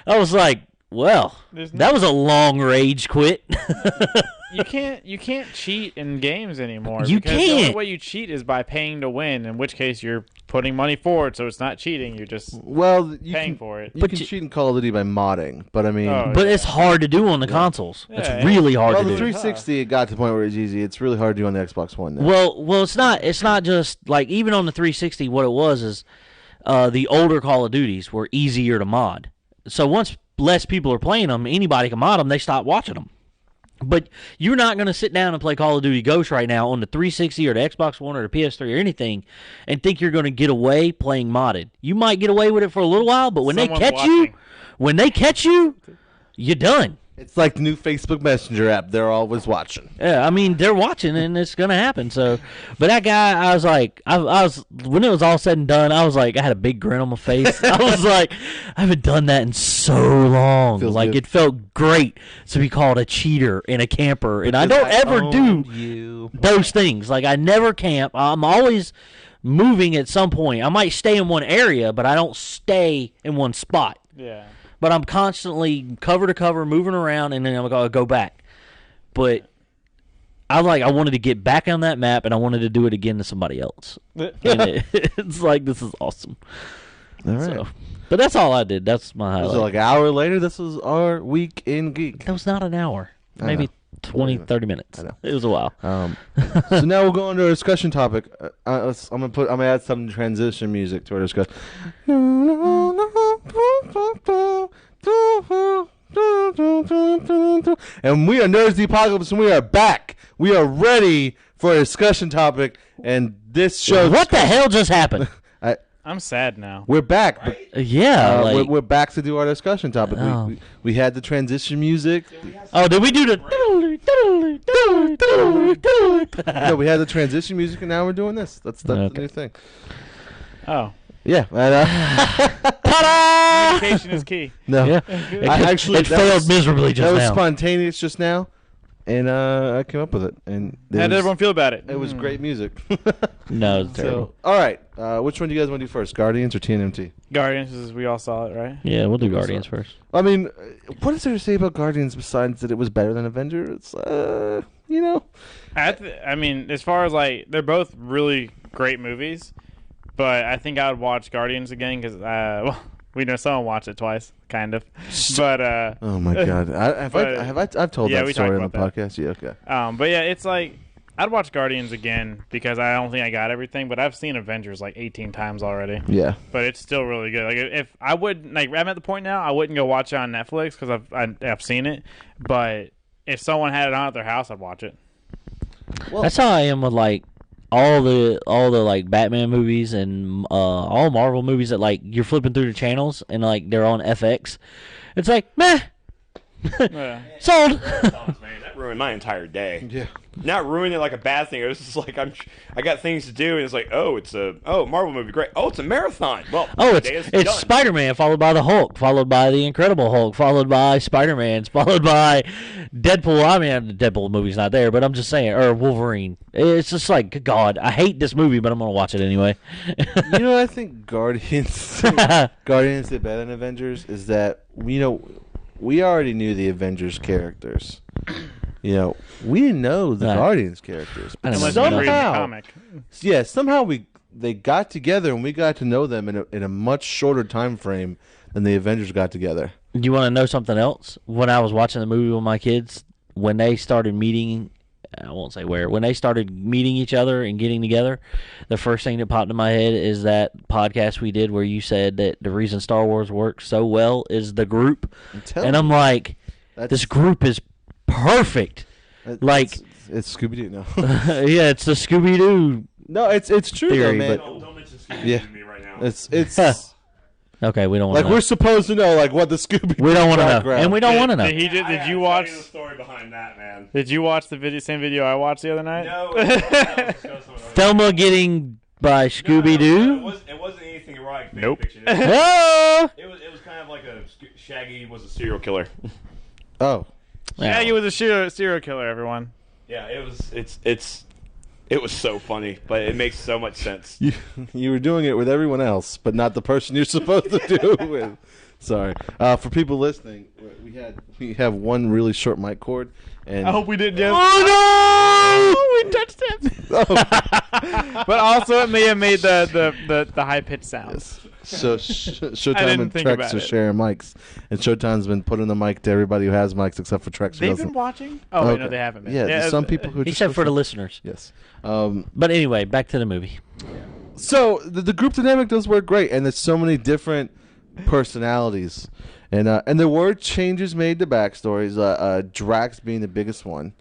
I was like, well, that was a long rage quit. You can't cheat in games anymore. You because can't. The only way you cheat is by paying to win, in which case you're putting money forward, so it's not cheating. You're just paying for it. You can cheat in Call of Duty by modding, but I mean, it's hard to do on the consoles. It's really hard to do. The 360 it got to the point where it's easy. It's really hard to do on the Xbox One now. Well, it's not. It's not just like even on the 360. What it was is the older Call of Duties were easier to mod. So once less people are playing them, anybody can mod them. They stop watching them. But you're not going to sit down and play Call of Duty Ghost right now on the 360 or the Xbox One or the PS3 or anything and think you're going to get away playing modded. You might get away with it for a little while, but when they catch you, you're done. It's like the new Facebook Messenger app. They're always watching. Yeah, I mean, they're watching, and it's going to happen. So, but that guy, I was like, I was when it was all said and done, I was like, I had a big grin on my face. I was like, I haven't done that in so long. Feels like, good. it felt great to be called a cheater and a camper, and I don't ever do those things. Like, I never camp. I'm always moving at some point. I might stay in one area, but I don't stay in one spot. Yeah. But I'm constantly cover to cover, moving around, and then I'm going to go back. But I wanted to get back on that map, and I wanted to do it again to somebody else. And it's like, this is awesome. All right. So, but that's all I did. That's my highlight. So like an hour later, this was our Week in Geek. That was not an hour. I Maybe know. 20, 30 minutes. I know. It was a while. So now we'll go into our discussion topic. I'm gonna add some transition music to our discussion. And we are Nerds the Apocalypse, and we are back. We are ready for a discussion topic, and this show. What the hell just happened? I'm sad now. We're back. But, Yeah, we're back to do our discussion topic. Oh. We had the transition music. Oh, did we do the? No, we had the transition music, and now we're doing this. That's the new thing. Oh. Yeah. Ta-da! Communication is key. No. Yeah. Actually, it failed miserably just That was now. spontaneous just now, and I came up with it. And How did everyone feel about it? It was great music. No, it's terrible. So, all right. Which one do you guys want to do first, Guardians or TNMT? Guardians, as we all saw it, right? Yeah, we'll do Guardians first. I mean, what is there to say about Guardians besides that it was better than Avengers? You know. I mean, as far as they're both really great movies, but I think I would watch Guardians again because we know someone watched it twice, kind of. But oh my God, I've told that story on the podcast. Yeah, okay. But yeah, it's like I'd watch Guardians again because I don't think I got everything, but I've seen Avengers 18 times already. Yeah, but it's still really good. Like if I would I'm at the point now I wouldn't go watch it on Netflix because I've seen it, but if someone had it on at their house, I'd watch it. Well, that's how I am with all the Batman movies and all Marvel movies that you're flipping through the channels and they're on FX. It's like meh. Yeah. Sold. Man, that ruined my entire day. Yeah. Not ruining it like a bad thing. It was just like I got things to do, and it's like, it's a Marvel movie, great. Oh, it's a marathon. Well, it's Spider-Man followed by the Hulk, followed by the Incredible Hulk, followed by Spider-Man, followed by Deadpool. I mean, the Deadpool movie's not there, but I'm just saying, or Wolverine. It's just like, God, I hate this movie, but I'm gonna watch it anyway. You know, I think Guardians did better than Avengers is that we already knew the Avengers characters. We didn't know the Guardians characters. But somehow they got together and we got to know them in a much shorter time frame than the Avengers got together. You want to know something else? When I was watching the movie with my kids, when they started meeting, I won't say where, when they started meeting each other and getting together, the first thing that popped in my head is that podcast we did where you said that the reason Star Wars works so well is the group. And I'm like, this group is perfect. It's Scooby-Doo, no. Yeah, it's the Scooby-Doo. No, it's true theory, though, man. Don't mention Scooby-Doo to me right now. It's okay, we don't want to know. We're supposed to know what the Scooby-Doo we don't want to know. And we don't want to know. Did you watch the story behind that, man? Did you watch the same video I watched the other night? No. Thelma getting by Scooby-Doo? No, it wasn't anything erotic fan Nope. fiction. Oh! It was kind of like Shaggy was a serial killer. Oh. Shaggy was a serial killer, everyone. Yeah, it was so funny, but it makes so much sense. You were doing it with everyone else, but not the person you're supposed to do it with. Sorry. For people listening, we have one really short mic cord, and I hope we didn't. Oh no! We touched it. But also it may have made the high pitched sounds. So Showtime and Trex are sharing mics, and Showtime's been putting the mic to everybody who has mics except for Trex. They've been watching? Oh, wait, no, they haven't been. Yeah, some people who except for the listeners. Yes. But anyway, back to the movie. So the group dynamic does work great, and there's so many different personalities, and there were changes made to backstories. Drax being the biggest one,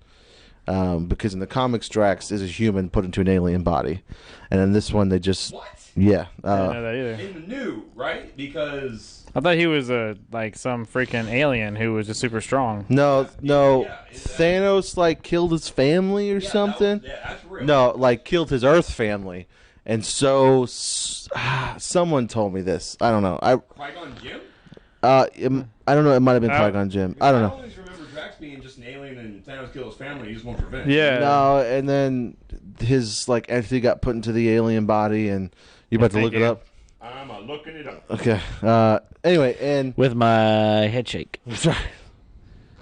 because in the comics Drax is a human put into an alien body, and in this one they just yeah. I didn't know that either. In the new, right? Because I thought he was like some freaking alien who was just super strong. No, Thanos like killed his family or something. That's real. No, like killed his Earth family, and so someone told me this. I don't know. Qui-Gon Jinn? I don't know. It might have been Qui-Gon Jinn. I don't know. I always remember Drax being just an alien and Thanos killed his family. He just wants revenge. Yeah. No, and then his like entity got put into the alien body, and you're about to look it up. I'm looking it up. Okay. Anyway, and with my head shake.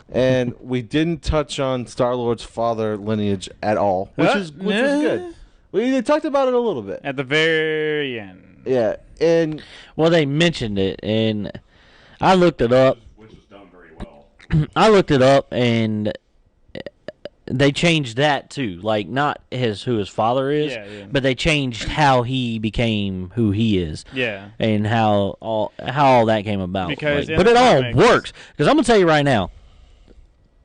And we didn't touch on Star-Lord's father lineage at all, which was good. They talked about it a little bit at the very end. Yeah, and they mentioned it, and I looked it up. Which was done very well. I looked it up, and they changed that too. Like not who his father is, but they changed how he became who he is. Yeah, and how all that came about. Because but it all works. Because I'm gonna tell you right now,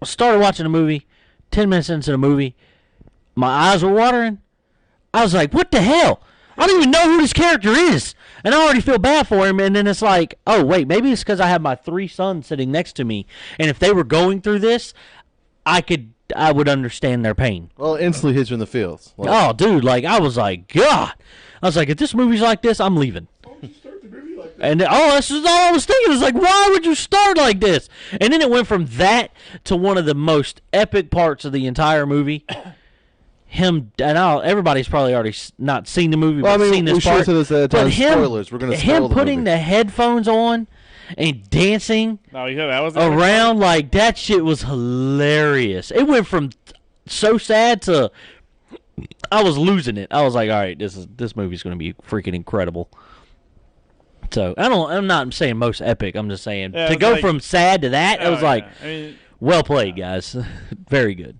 I started watching the movie. 10 minutes into the movie, my eyes were watering. I was like, "What the hell? I don't even know who this character is," and I already feel bad for him. And then it's like, "Oh wait, maybe it's because I have my 3 sons sitting next to me, and if they were going through this, I would understand their pain." Well, it instantly hits you in the feels. Oh, dude, like I was like, God, I was like, if this movie's like this, I'm leaving. Why would you start the movie like that? And that's just all I was thinking. It's like, why would you start like this? And then it went from that to one of the most epic parts of the entire movie. Everybody's probably already not seen the movie, but seen this part. But spoilers. We're going to spoil him putting the headphones on and dancing that was around like that shit was hilarious. It went from so sad to I was losing it. I was like, all right, this movie's going to be freaking incredible. So I'm not saying most epic. I'm just saying to go from sad to that. It was like, well played, guys. Very good.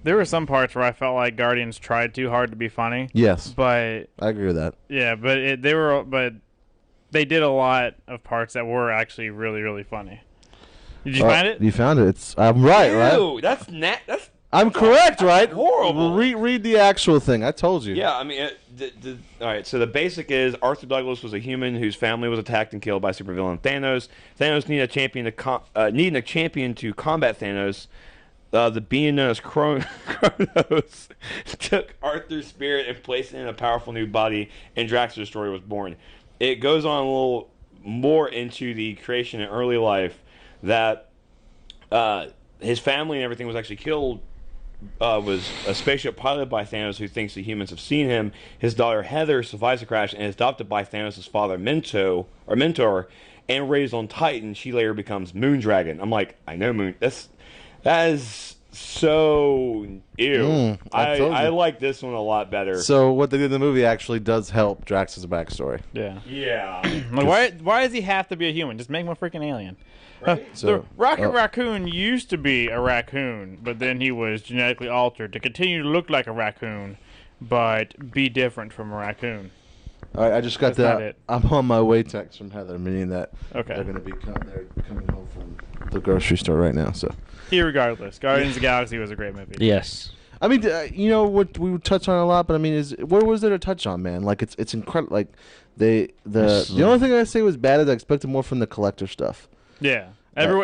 There were some parts where I felt like Guardians tried too hard to be funny. Yes, but I agree with that. Yeah, but they did a lot of parts that were actually really, really funny. Did you find it? You found it. I'm right, right? That's I'm correct, right? Horrible. Read the actual thing. I told you. Yeah, I mean, all right. So the basic is Arthur Douglas was a human whose family was attacked and killed by supervillain Thanos. Thanos needed a champion to combat Thanos. The being known as Kronos took Arthur's spirit and placed it in a powerful new body, and Drax's story was born. It goes on a little more into the creation in early life that his family and everything was actually killed. Was a spaceship piloted by Thanos who thinks the humans have seen him. His daughter Heather survives the crash and is adopted by Thanos' father Mentor, and raised on Titan. She later becomes Moondragon. I'm like, I know Moon. That is so ew. I like this one a lot better. So what they did in the movie actually does help Drax's backstory. Yeah. Yeah. Like, why does he have to be a human? Just make him a freaking alien. Right? The Rocket Raccoon used to be a raccoon, but then he was genetically altered to continue to look like a raccoon, but be different from a raccoon. All right, I just got that. I'm on my way text from Heather, meaning that they're going to be coming home from the grocery store right now. So, irregardless, Guardians of the Galaxy was a great movie. Yes. I mean, you know what we would touch on a lot, but I mean, what was there to touch on, man? Like it's incredible. Like the only thing I say was bad is I expected more from the collector stuff. Yeah, they go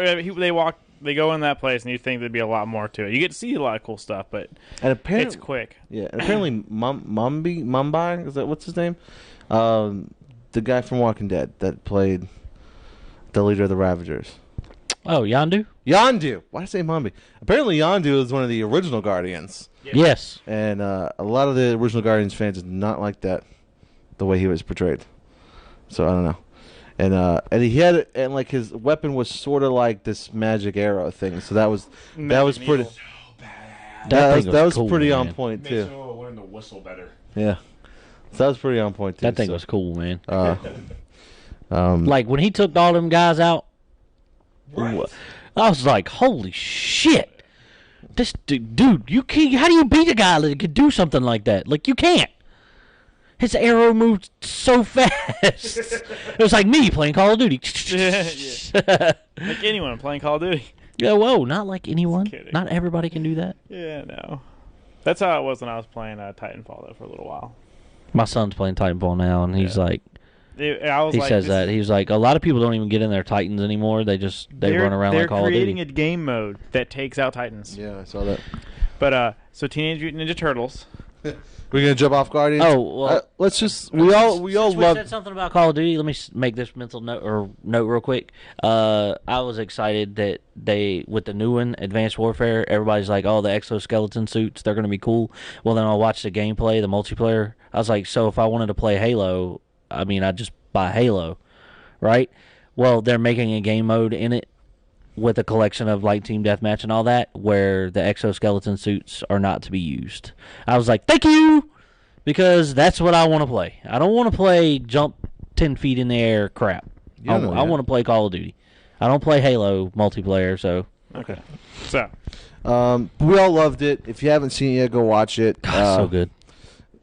in that place, and you think there'd be a lot more to it. You get to see a lot of cool stuff, but it's quick. Yeah, and apparently Mumbai, is that what's his name? The guy from Walking Dead that played the leader of the Ravagers. Oh, Yondu? Yondu. Why did I say Mumbai? Apparently Yondu is one of the original Guardians. Yes. And a lot of the original Guardians fans did not like that, the way he was portrayed. So I don't know. And he had and like his weapon was sort of like this magic arrow thing. So that was pretty. So badass. That was cool, pretty man. on point Makes too. me learn to whistle better. Yeah, so that was pretty on point too. That thing was cool, man. Like when he took all them guys out, Right. I was like, holy shit. This dude, you can't. How do you beat a guy that could do something like that? Like, you can't. His arrow moved so fast. It was like me playing Call of Duty. Yeah. Like anyone playing Call of Duty. Yeah, whoa, not like anyone. Just kidding. Not everybody can do that. Yeah, no. That's how it was when I was playing Titanfall, though, for a little while. My son's playing Titanfall now, and he's like, I was he like, says that. He's like, a lot of people don't even get in their Titans anymore. They run around like Call of Duty. They're creating a game mode that takes out Titans. yeah, I saw that. But, so Teenage Mutant Ninja Turtles. We're gonna jump off Guardians. Oh, well, let's just we all we love. said something about Call of Duty. Let me make this mental note real quick. I was excited that with the new one, Advanced Warfare, everybody's like, oh, the exoskeleton suits, they're gonna be cool. Well, then I watched the gameplay, the multiplayer. I was like, so if I wanted to play Halo, I'd just buy Halo, right? Well, they're making a game mode in it with a collection of like team deathmatch and all that, where the exoskeleton suits are not to be used. I was like, thank you, because that's what I want to play. I don't want to play jump 10 feet in the air crap. I want to play Call of Duty. I don't play Halo multiplayer, so. Okay. So. We all loved it. If you haven't seen it yet, go watch it. God, so good.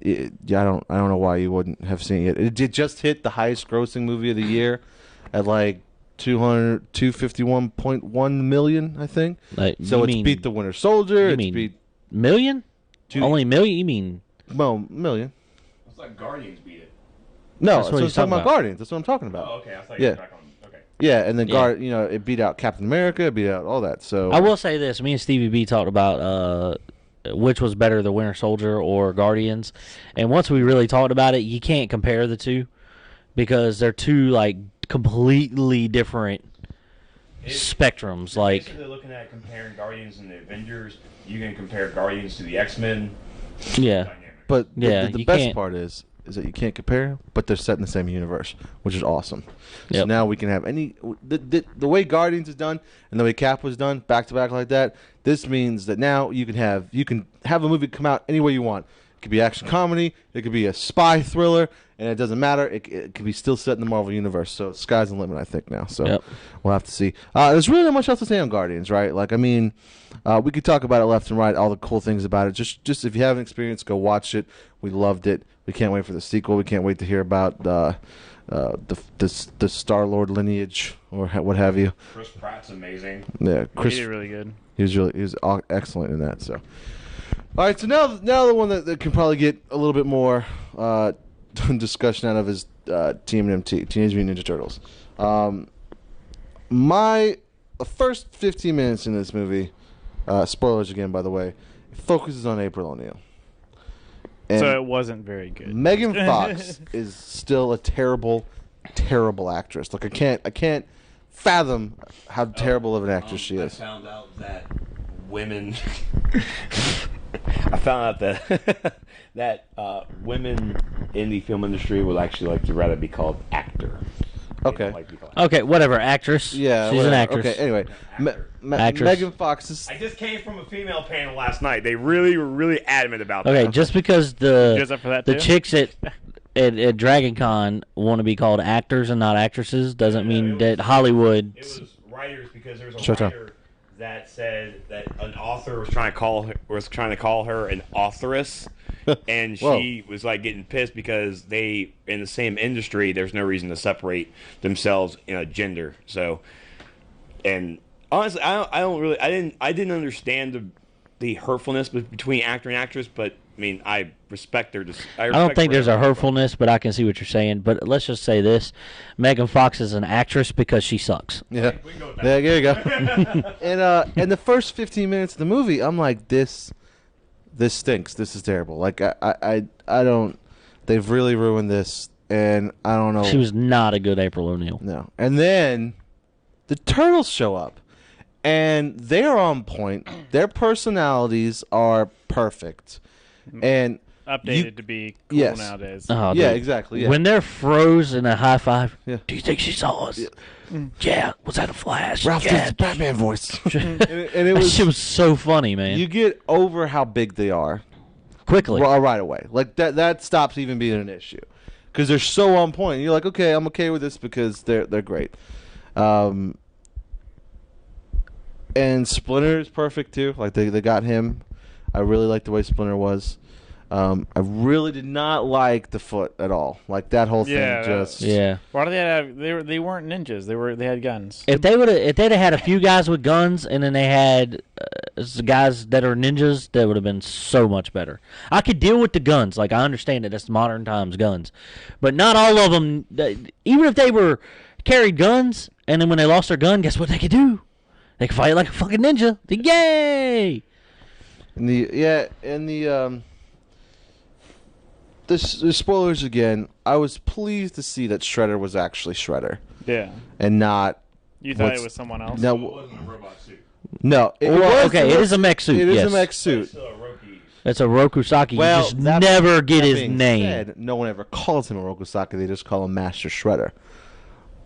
I don't know why you wouldn't have seen it. It did just hit the highest grossing movie of the year at like 251.1 million, I think. So it's beat The Winter Soldier. It's beat million? Only million? You mean? Well, million. It's like Guardians beat it. No, that's what I'm talking about Guardians. That's what I'm talking about. Oh, okay. I thought you were back on. Okay. Yeah, and then it beat out Captain America, it beat out all that. So I will say this: me and Stevie B talked about which was better, The Winter Soldier or Guardians, and once we really talked about it, you can't compare the two because they're two like completely different spectrums. Like, basically looking at comparing Guardians and the Avengers, you can compare Guardians to the X-Men. Yeah, but yeah, the best part is that you can't compare, but they're set in the same universe, which is awesome. So Yep. now we can have the way Guardians is done and the way Cap was done back to back like that. This means that now you can have a movie come out any way you want. It could be action comedy, it could be a spy thriller, and it doesn't matter. It could be still set in the Marvel universe. So sky's the limit, I think now. So we'll have to see. There's really not much else to say on Guardians, right? Like, I mean, we could talk about it left and right, all the cool things about it. Just if you haven't experienced, go watch it. We loved it. We can't wait for the sequel. We can't wait to hear about the Star-Lord lineage or what have you. Chris Pratt's amazing. Yeah, Chris. He did really good. He was excellent in that. So, all right. So now the one that can probably get a little bit more discussion out of is TMNT, Teenage Mutant Ninja Turtles. The first 15 minutes in this movie, spoilers again, by the way, it focuses on April O'Neil. And So it wasn't very good. Megan Fox is still a terrible, terrible actress. Like, I can't fathom how terrible of an actress she is. I found out that women. I found out that women in the film industry would actually like to rather be called actor. Okay. okay, whatever. Actress. Yeah, she's an actress. Okay, anyway, Actress. Megan Fox is. I just came from a female panel last night. They really were really adamant about that. Okay, just because Dress up for that the too? chicks at DragonCon want to be called actors and not actresses doesn't mean that Hollywood. It was writers because there was a Showtime. writer that said that an author was trying to call her an authoress, and she was like getting pissed because they in the same industry. There's no reason to separate themselves in a gender. So, and honestly, I didn't understand the hurtfulness between actor and actress, but I mean, I respect her. I don't think there's a hurtfulness, but I can see what you're saying. But let's just say this: Megan Fox is an actress because she sucks. Yeah, there you go. And the first 15 minutes of the movie, I'm like, this stinks. This is terrible. Like, I don't. They've really ruined this, and I don't know. She was not a good April O'Neil. No. And then the Turtles show up, and they're on point. Their personalities are perfect. And updated to be cool Yes. nowadays. Oh, Yeah, dude. exactly. Yeah. When they're froze in a high five, Yeah. do you think she saw us? Yeah. Was that a flash? Ralph Yeah. did the Batman voice. and it That was, shit was so funny, man. you get over how big they are Quickly. right away. Like that stops even being an issue because they're so on point. You're like, okay, I'm okay with this because they're great. And Splinter is perfect too. Like they got him. I really like the way Splinter was. I really did not like the foot at all. Like that whole thing just. Yeah. Why do they have? They weren't ninjas. They had guns. If they'd have had a few guys with guns and then they had guys that are ninjas, that would have been so much better. I could deal with the guns. Like I understand it. That's modern times guns, but not all of them. Even if they were carried guns and then when they lost their gun, guess what they could do? They could fight like a fucking ninja. Yay! The spoilers again. I was pleased to see that Shredder was actually Shredder Yeah. and not. You thought What's- it was someone else? No, It wasn't a robot suit. no. Okay, it is a mech suit. It is yes. a mech suit. Still a Roki. It's a Rokusaki. Well, you just that- never get that his being name. said, no one ever calls him a Rokusaki. They just call him Master Shredder.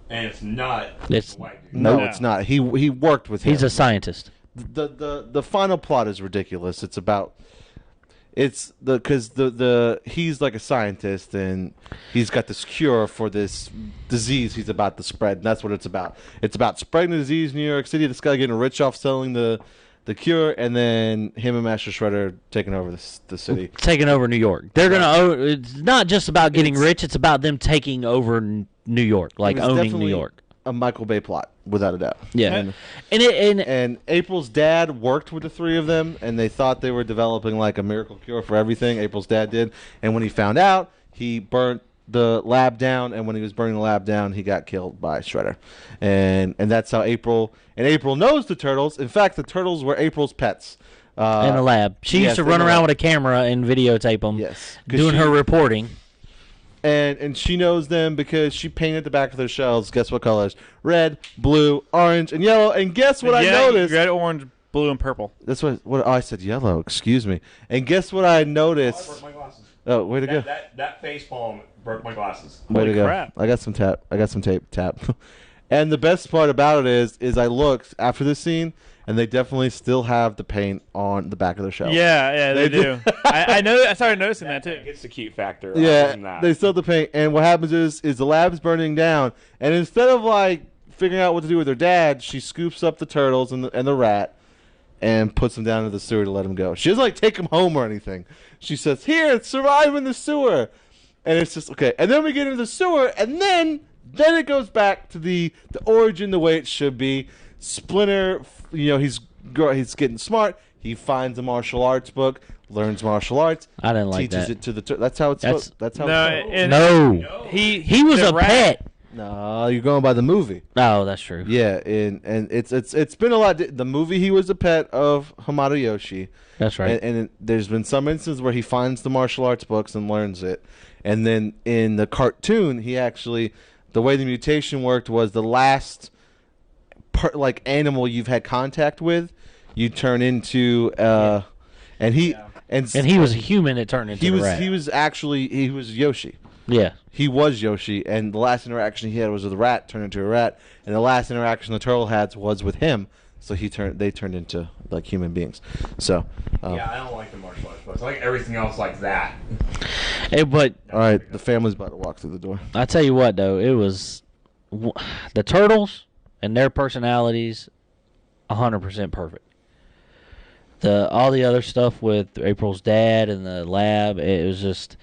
And it's not It's- a white dude. No, No. it's not. He worked with him. He's a scientist. The final plot is ridiculous. It's about he's like a scientist and he's got this cure for this disease he's about to spread, and that's what it's about. It's about spreading the disease in New York City. This guy getting rich off selling the cure, and then him and Master Shredder taking over the city. Taking over New York. They're it's not just about getting rich, it's about them taking over New York, like It was owning New definitely York. A Michael Bay plot, without a doubt. Yeah. And, And and April's dad worked with the three of them, and they thought they were developing like a miracle cure for everything. April's dad did, and when he found out, he burnt the lab down. And when he was burning the lab down, he got killed by Shredder, and that's how April knows the turtles. In fact, the turtles were April's pets. in the lab. She used to run around with a camera and videotape them, Yes, 'cause doing her reporting. And she knows them because she painted the back of their shells. Guess what colors? Red, blue, orange, and yellow. And guess what I noticed? Red, orange, blue, and purple. That's what I said yellow. Excuse me. And guess what I I noticed? broke my glasses. Oh, way to go! That face palm broke my glasses. Way to Holy go! crap. I got some tape. Tap. And the best part about it is I looked after this scene, and they definitely still have the paint on the back of their shells. Yeah, they They do. I know. I started noticing that too. It's the cute factor. Yeah, on that. they still have the paint. And what happens is the lab's burning down, and instead of like figuring out what to do with her dad, she scoops up the turtles and the rat and puts them down into the sewer to let them go. She doesn't like take them home or anything. She says, "Here, survive in the sewer," and it's just okay. And then we get into the sewer, and then it goes back to the origin the way it should be. Splinter, he's getting smart. He finds a martial arts book, learns martial arts. I didn't like teaches that. it to the. That's how it's. That's how. No, it's and No. he was the a rat- pet. No, you're going by the movie. Oh, that's true. Yeah, and it's been a lot. The movie, he was a pet of Hamato Yoshi. That's right. And there's been some instances where he finds the martial arts books and learns it. And then in the cartoon, he actually, the way the mutation worked was the last animal you've had contact with, you turn into and he and he was a human that turned into a rat. he was Yoshi. Yeah. He was Yoshi, and the last interaction he had was with a rat, turned into a rat, and the last interaction the turtle had was with him. So they turned into like human beings. So Yeah, I don't like the martial arts books. I like everything else like that. But all right, the family's about to walk through the door. I tell you what, though, it was the turtles and their personalities, 100% perfect. All the other stuff with April's dad and the lab, it was just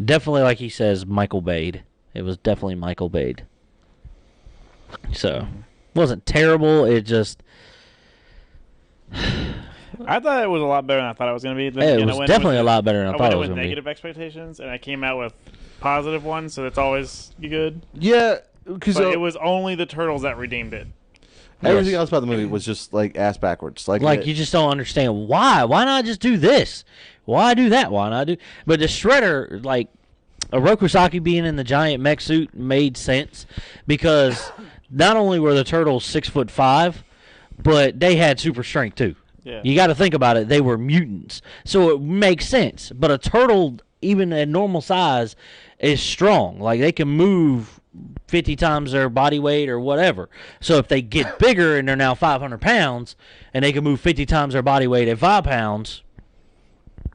definitely, like he says, Michael Bay'd. It was definitely Michael Bay'd. So, it wasn't terrible. It just I thought it was a lot better than I thought it was going to be. it was definitely a lot better than I thought it was went going to be. negative expectations, and I came out with positive ones, so that's always good. Yeah, because But it was only the turtles that redeemed it. everything Yes. else about the movie was just like ass backwards. Like you just don't understand why. Why not just do this? Why do that? Why not do? But the Shredder, like a Rokusaki being in the giant mech suit, made sense because not only were the turtles 6'5", but they had super strength too. Yeah. You got to think about it. They were mutants, so it makes sense. But a turtle, even at normal size, is strong. Like they can move 50 times their body weight or whatever. So if they get bigger and they're now 500 pounds, and they can move 50 times their body weight at 5 pounds,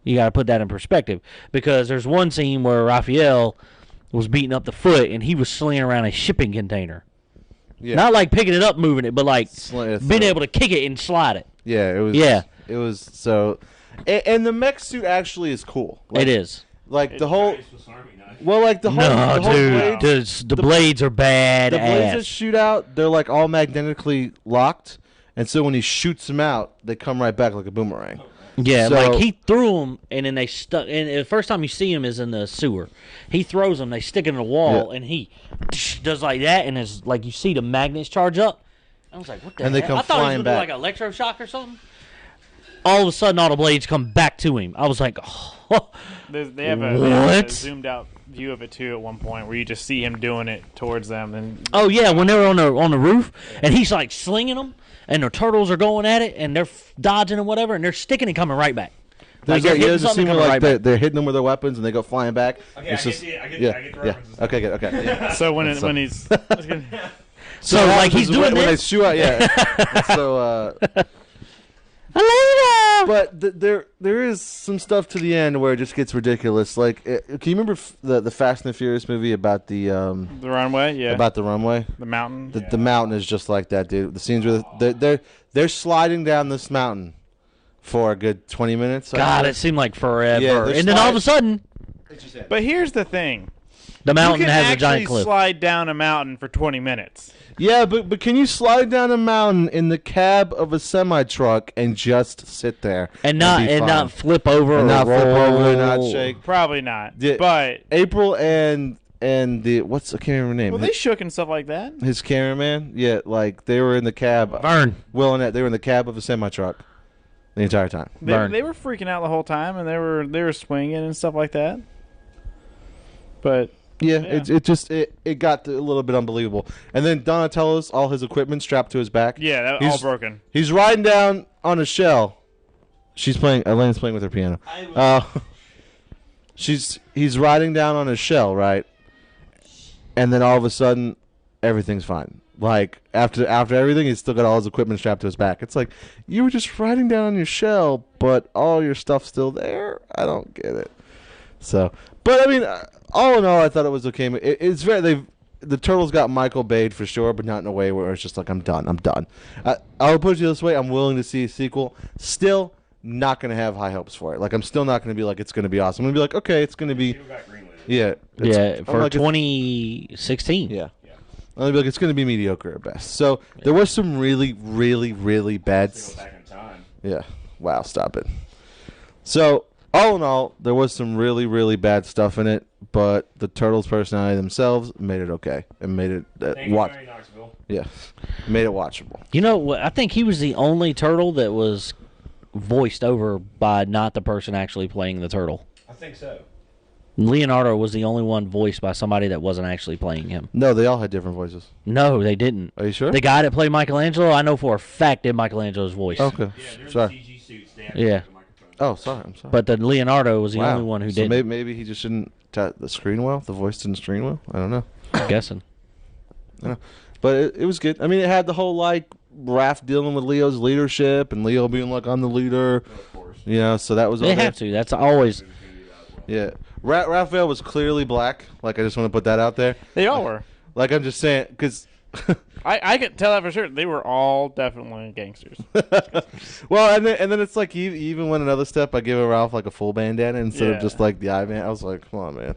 you got to put that in perspective. Because there's one scene where Raphael was beating up the foot, and he was slinging around a shipping container. Yeah. Not like picking it up, moving it, but like being able to kick it and slide it. Yeah, it was. Yeah. It was so. And the mech suit actually is cool. Like, It is. Like the whole. Well, like the whole. No, the whole dude. blade, The blades are bad the blades that ass. shoot out, they're like all magnetically locked, and so when he shoots them out, they come right back like a boomerang. Yeah, So- like he threw them, and then they stuck. And the first time you see him is in the sewer. He throws them, they stick in the wall, and he does like that, and it's like you see the magnets charge up. I was like, what the And they hell? come I thought he was flying gonna do like electroshock or something. All of a sudden, all the blades come back to him. I was like, oh. They have a What? zoomed out view of it too at one point where you just see him doing it towards them. And Oh yeah, when they were on the roof, and he's like slinging them, and the turtles are going at it, and they're dodging and whatever, and they're sticking and coming right back. There's they're like, hitting there's a something scene and where coming like right back. they're hitting them with their weapons and they go flying back. Okay, It's I just- get the yeah, references. Okay, good. Okay. Yeah. so when So- he's So like he's doing when they this. shoot out, yeah. So, Alita! but there is some stuff to the end where it just gets ridiculous. Like, can you remember the Fast and the Furious movie about the the runway, yeah, about the runway? the mountain. The mountain is just like that, dude. The scenes where they're sliding down this mountain for a good 20 minutes. God, it seemed like forever. Yeah, they're and then all of a sudden, But here's the thing: the mountain you can has a actually giant cliff. slide down a mountain for 20 minutes. Yeah, but can you slide down a mountain in the cab of a semi truck and just sit there And be fine? not flip over And or not flip roll. over and not shake? Probably not. Yeah. But April and the I can't remember her name. well, they shook and stuff like that. His cameraman, yeah, like they were in the cab. Vern. Will and Ed, they were in the cab of a semi truck the entire time. They were freaking out the whole time, and they were swinging and stuff like that. But Yeah, Yeah. it got a little bit unbelievable. And then Donatello's all his equipment strapped to his back. yeah, that He's- all broken. He's riding down on a shell. She's playing. Elena's playing with her piano. He's riding down on a shell, right? And then all of a sudden, everything's fine. Like after everything, he's still got all his equipment strapped to his back. It's like you were just riding down on your shell, but all your stuff's still there. I don't get it. So, but I mean, all in all, I thought it was okay. It's very the Turtles got Michael Bayed for sure, but not in a way where it's just like I'm done. I'll put it this way: I'm willing to see a sequel. Still, not going to have high hopes for it. Like I'm still not going to be like it's going to be awesome. I'm going to be like, okay, it's going to be yeah, Yeah, for like, 2016. yeah. I'm going to be like it's going to be mediocre at best. So there was some really, really, really bad. Back in time. Yeah. Wow. Stop it. So all in all, there was some really, really bad stuff in it, but the Turtles' personality themselves made it okay and made it watch. Yeah, made it watchable. You know what? I think he was the only turtle that was voiced over by not the person actually playing the turtle. I think so. Leonardo was the only one voiced by somebody that wasn't actually playing him. No, they all had different voices. No, they didn't. Are you sure? The guy that played Michelangelo, I know for a fact did Michelangelo's voice. Okay. Sorry. CG suits. They Yeah. Oh, sorry. I'm sorry. But the Leonardo was the Wow. only one who so didn't. maybe he just didn't the screen well. The voice didn't screen well. I don't know. I'm guessing. But it was good. I mean, it had the whole like Raph dealing with Leo's leadership and Leo being like, "I'm the leader." Of course. You know, so that was all They there. have to. That's always. Yeah. Raphael was clearly black. Like, I just want to put that out there. They all were. Like, I'm just saying, because... I could tell that for sure. They were all definitely gangsters. well, and then it's like, he even went another step by giving Ralph, like, a full bandana instead of Yeah. just, like, the eye band. I was like, come on, man.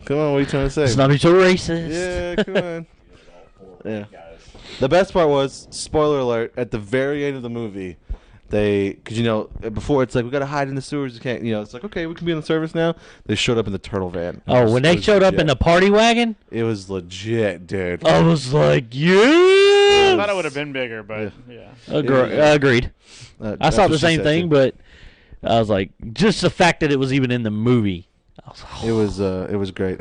Come on, what are you trying to say? It's not be so racist. Yeah, come on. Yeah. The best part was, spoiler alert, at the very end of the movie, because, you know, before it's like, we got to hide in the sewers. You can't, you know, it's like, okay, we can be on the surface now. They showed up in the turtle van. Oh, when they showed up in the party wagon, It was legit, dude. I was like, I yeah. thought it would have been bigger, but yeah. Agreed. I That's thought what the she same said, thing, too. but I was like, just the fact that it was even in the movie. I was like, It was great,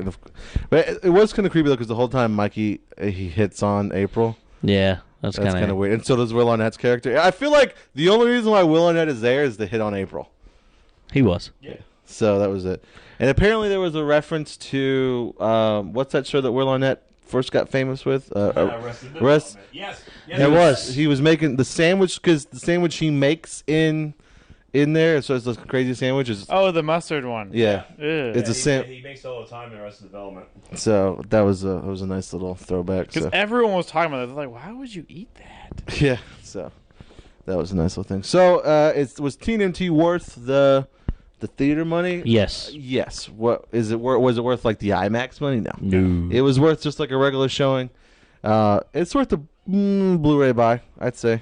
but it was kind of creepy though because the whole time Mikey he hits on April. yeah. That's kind of weird. And so does Will Arnett's character. I feel like the only reason why Will Arnett is there is the hit on April. He was. Yeah. So that was it. And apparently there was a reference to what's that show that Will Arnett first got famous with? Yes. There was. He was making the sandwich because the sandwich he makes in there. So it's those crazy sandwiches. Oh, the mustard one. Yeah. It's He makes all the time in Arrested Development. So that was a nice little throwback. Because everyone was talking about it. They're like, why would you eat that? Yeah. So that was a nice little thing. So was TNT worth the theater money? Yes. Yes. What is it? Was it worth like the IMAX money? No. It was worth just like a regular showing. It's worth the Blu-ray buy, I'd say.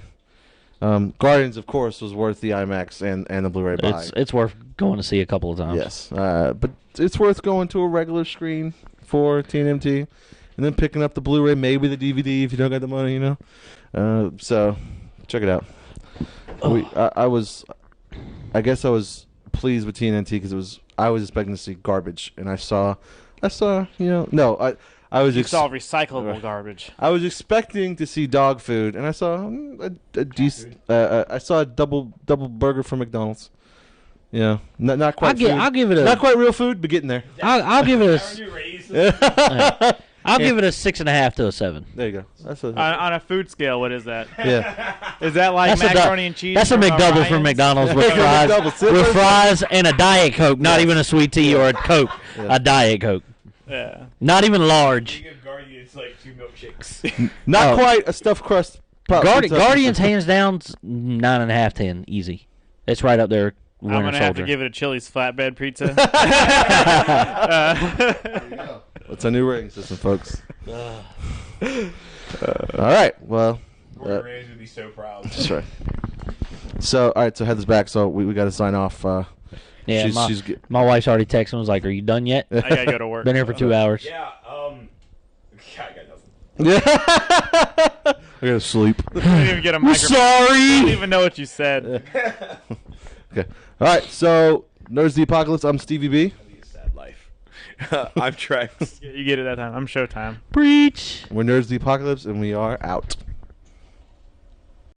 Guardians, of course, was worth the IMAX and the Blu-ray buy. It's worth going to see a couple of times. Yes, but it's worth going to a regular screen for TNT, and then picking up the Blu-ray, maybe the DVD if you don't got the money, So check it out. I guess I was pleased with TNT because I was expecting to see garbage, and I saw, I saw recyclable garbage. I was expecting to see dog food, and I saw a decent. I saw a double burger from McDonald's. Yeah, not quite. I'll give it not quite real food, but getting there. I'll give it a. I'll give it a 6.5 to a 7. There you go. That's on a food scale, what is that? Yeah. Is that like macaroni and cheese? That's a McDouble from McDonald's with fries and a Diet Coke, not even a sweet tea or a Coke, a Diet Coke. Yeah. Not even large. You give Guardians like 2 milkshakes. Not quite a stuffed crust. Guardians hands down 9.5, 10, easy. It's right up there. I'm gonna have to give it a Chili's flatbed pizza. There you go. It's a new rating system, folks. All right. Well, Reyes would be so proud. That's right. So, all right. So head this back. So we got to sign off. Yeah, my wife's already texted and was like, "Are you done yet?" I gotta go to work. Been here for 2 hours. Yeah. I got nothing. Yeah. I gotta sleep. I didn't even get a microphone. Sorry. I didn't even know what you said. Okay. All right. So, Nerds the Apocalypse. I'm Stevie B. Sad life. I'm Trex. You get it that time. I'm Showtime. Preach. We're Nerds the Apocalypse, and we are out.